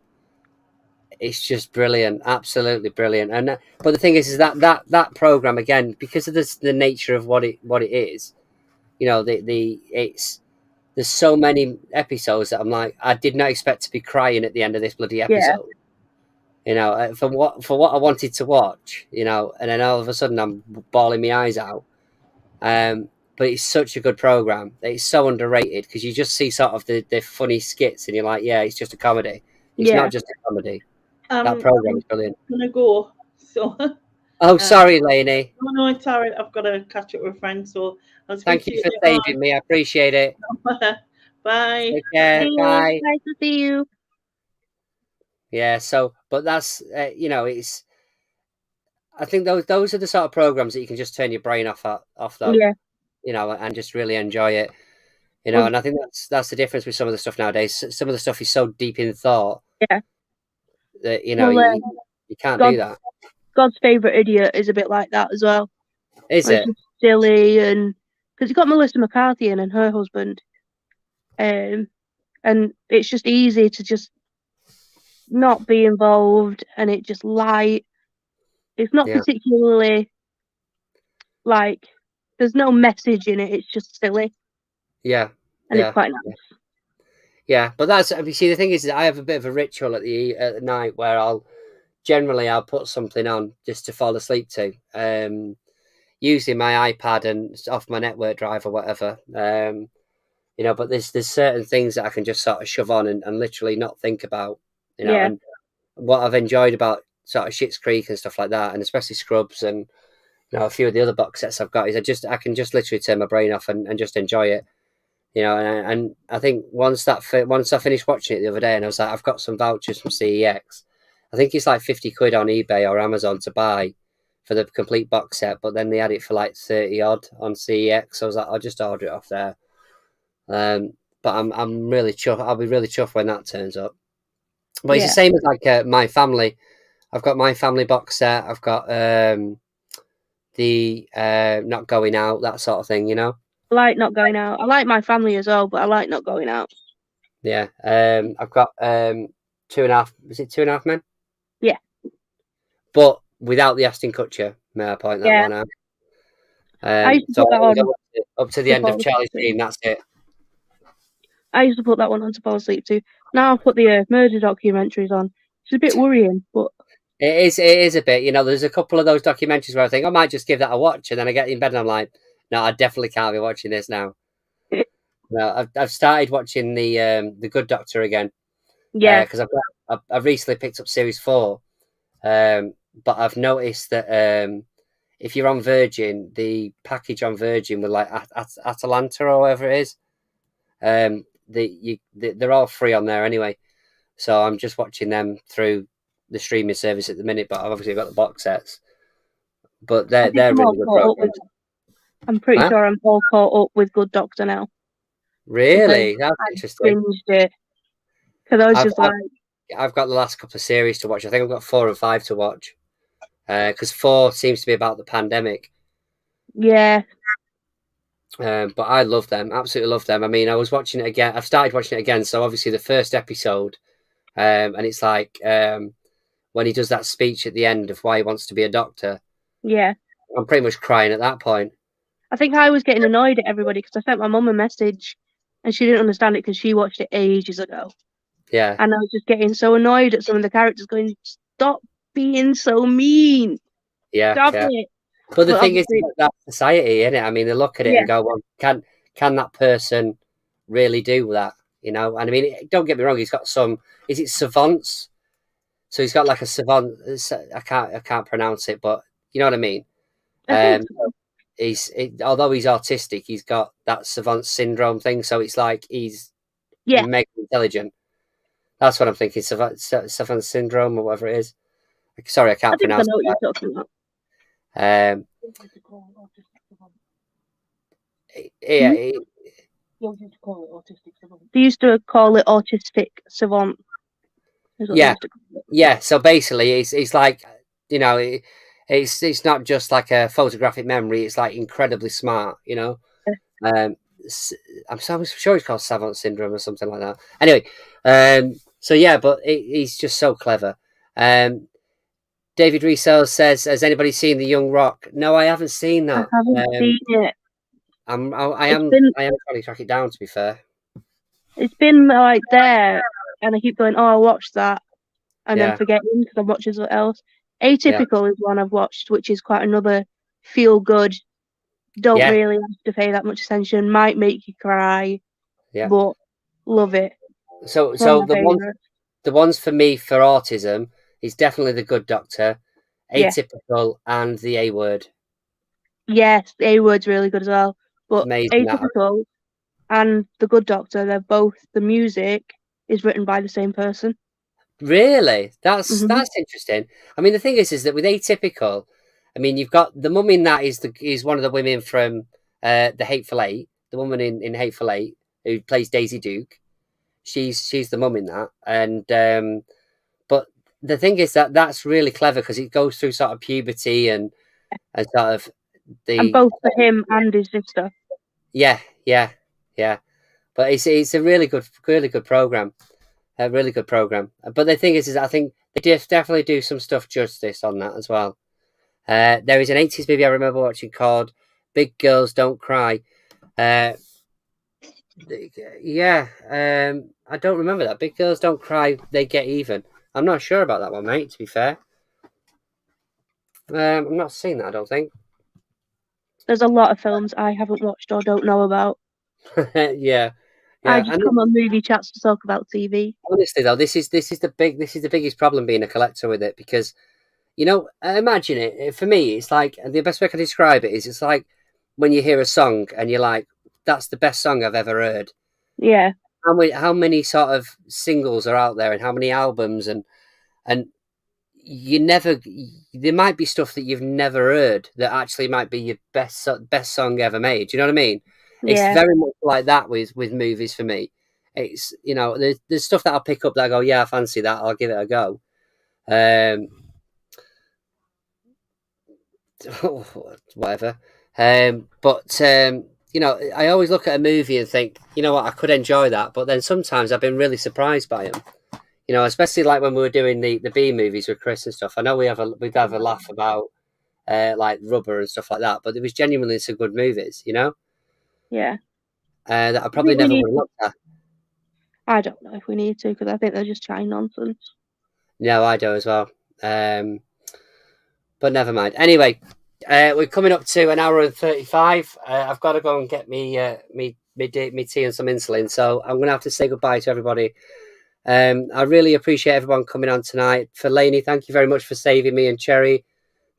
It's just brilliant, absolutely brilliant. And but the thing is that program again, because of the nature of what it is, you know, there's so many episodes that I'm like, I did not expect to be crying at the end of this bloody episode. You know, for what I wanted to watch, you know, and then all of a sudden I'm bawling my eyes out. But it's such a good program. It's so underrated because you just see sort of the funny skits and you're like, yeah, it's just a comedy. It's not just a comedy. That program is brilliant. I'm gonna go. So. Oh, sorry, Lainey. No, it's all right. I've got to catch up with friends. So thank you for saving me. I appreciate it. Bye. Take care. Bye. Nice to see you. Yeah. So, but that's you know, it's. I think those are the sort of programs that you can just turn your brain off that. Yeah. You know, and just really enjoy it. You know, and I think that's the difference with some of the stuff nowadays. Some of the stuff is so deep in thought. Yeah. That you know you can't do that. God's Favourite Idiot is a bit like that as well. Is it? It's silly and because you've got Melissa McCarthy in and her husband, and it's just easy to just not be involved, and it just light. It's not particularly like there's no message in it. It's just silly. Yeah, and it's quite nice. Yeah, but that's you see the thing is that I have a bit of a ritual at the night where I'll put something on just to fall asleep to. Usually my iPad and off my network drive or whatever. You know, but there's certain things that I can just sort of shove on and literally not think about. You know, and what I've enjoyed about sort of Schitt's Creek and stuff like that, and especially Scrubs and a few of the other box sets I've got is I can just literally turn my brain off and just enjoy it. And I think once I finished watching it the other day, and I was like, I've got some vouchers from CEX. I think it's like 50 quid on eBay or Amazon to buy for the complete box set, but then they had it for like 30 odd on CEX. So I was like, I'll just order it off there. But I'm really chuffed. I'll be really chuffed when that turns up. But it's the same as like My Family. I've got My Family box set. I've got the Not Going Out, that sort of thing, I like Not Going Out. I like My Family as well, but I like Not Going Out. Yeah. I've got 2.5. Is it 2.5 Men? Yeah. But without the Aston Kutcher, may I point that one out? I used to put that on up to the end of Charlie's Dream. That's it. I used to put that one on to fall asleep to. Now I've put the murder documentaries on. It's a bit worrying, but it is a bit. There's a couple of those documentaries where I think I might just give that a watch, and then I get in bed and I'm like, no, I definitely can't be watching this now. No, I've started watching the Good Doctor again. Yeah, because I've recently picked up series 4, but I've noticed that if you're on Virgin, the package on Virgin with like Atalanta or whatever it is, they're all free on there anyway. So I'm just watching them through the streaming service at the minute, but I've obviously got the box sets. But they're really good programs. I'm pretty sure I'm all caught up with Good Doctor now. Really? That's interesting. Binged it. Because I was just like... I've got the last couple of series to watch. I think I've got 4 and 5 to watch. Because 4 seems to be about the pandemic. Yeah. But I love them. Absolutely love them. I mean, I was watching it again. I've started watching it again. So obviously the first episode, and it's like when he does that speech at the end of why he wants to be a doctor. Yeah. I'm pretty much crying at that point. I think I was getting annoyed at everybody because I sent my mum a message and she didn't understand it because she watched it ages ago. Yeah. And I was just getting so annoyed at some of the characters going, stop being so mean. Yeah. Stop it. But the thing is, that's society, isn't it? I mean, they look at it and go, well, can that person really do that? And I mean, don't get me wrong, he's got some, is it savants? So he's got like a savant, I can't pronounce it, but you know what I mean? I think so. Although he's autistic, he's got that savant syndrome thing. So it's like he's mega intelligent. That's what I'm thinking, savant syndrome or whatever it is. Sorry, I can't pronounce it. I know what you're talking about. Yeah. They used to call it autistic savant. Yeah. So basically, it's like it's not just like a photographic memory. It's like incredibly smart. I'm sure it's called savant syndrome or something like that. Anyway, so yeah, but he's just so clever. David Resell says, "Has anybody seen The Young Rock?" No, I haven't seen that. I haven't seen it. I am trying to track it down. To be fair, it's been like there, and I keep going, "Oh, I'll watch that," and then forgetting because I'm watching something else. Atypical is one I've watched, which is quite another feel good. Don't really have to pay that much attention. Might make you cry, but love it. So the ones for me for autism is definitely The Good Doctor, Atypical, and The A Word. Yes, The A Word's really good as well. But amazing, Atypical and The Good Doctor, they're both, the music is written by the same person. Really? That's interesting. I mean, the thing is that with Atypical, I mean, you've got the mum in that is one of the women from The Hateful Eight, the woman in Hateful Eight who plays Daisy Duke. She's the mum in that, and but the thing is that's really clever because it goes through sort of puberty and sort of and both for him and his sister. Yeah. But it's a really good program. A really good program. But the thing is I think they definitely do some stuff justice on that as well. There is an 80s movie I remember watching called Big Girls Don't Cry. I don't remember that. Big Girls Don't Cry, They Get Even. I'm not sure about that one, mate, to be fair. I'm not seeing that, I don't think. There's a lot of films I haven't watched or don't know about. Yeah. I just come on movie chats to talk about TV. Honestly, though, this is the biggest problem being a collector with it, because You know, imagine it. For me, it's like the best way I can describe it is it's like when you hear a song and you're like, "That's the best song I've ever heard." Yeah. How many sort of singles are out there, and how many albums, and you never. There might be stuff that you've never heard that actually might be your best song ever made. Do you know what I mean? It's Yeah. very much like that with movies for me. It's there's stuff that I'll pick up that I go, yeah, I fancy that. I'll give it a go. Whatever. But I always look at a movie and think, you know what, I could enjoy that. But then sometimes I've been really surprised by them. You know, especially like when we were doing the B movies with Chris and stuff. I know we'd have a laugh about like Rubber and stuff like that, but it was genuinely some good movies. You know, Yeah. that I I probably think we never need would have looked at. I don't know if we need to, because I think they're just chatting nonsense. No, I do as well. But never mind. Anyway, we're coming up to an hour and 35. I've got to go and get me tea and some insulin. So I'm going to have to say goodbye to everybody. I really appreciate everyone coming on tonight. For Lainey, thank you very much for saving me. And Cherry,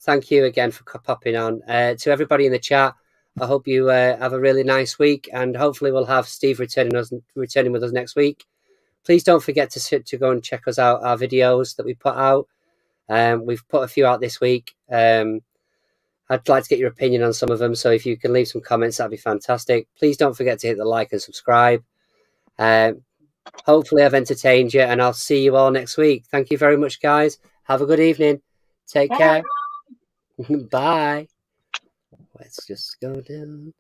thank you again for popping on. To everybody in the chat, I hope you have a really nice week. And hopefully we'll have Steve returning with us next week. Please don't forget to go and check us out, our videos that we put out. We've put a few out this week. I'd like to get your opinion on some of them. So if you can leave some comments, that'd be fantastic. Please don't forget to hit the like and subscribe. Hopefully I've entertained you, and I'll see you all next week. Thank you very much, guys. Have a good evening. Take care. Bye. Let's just go down.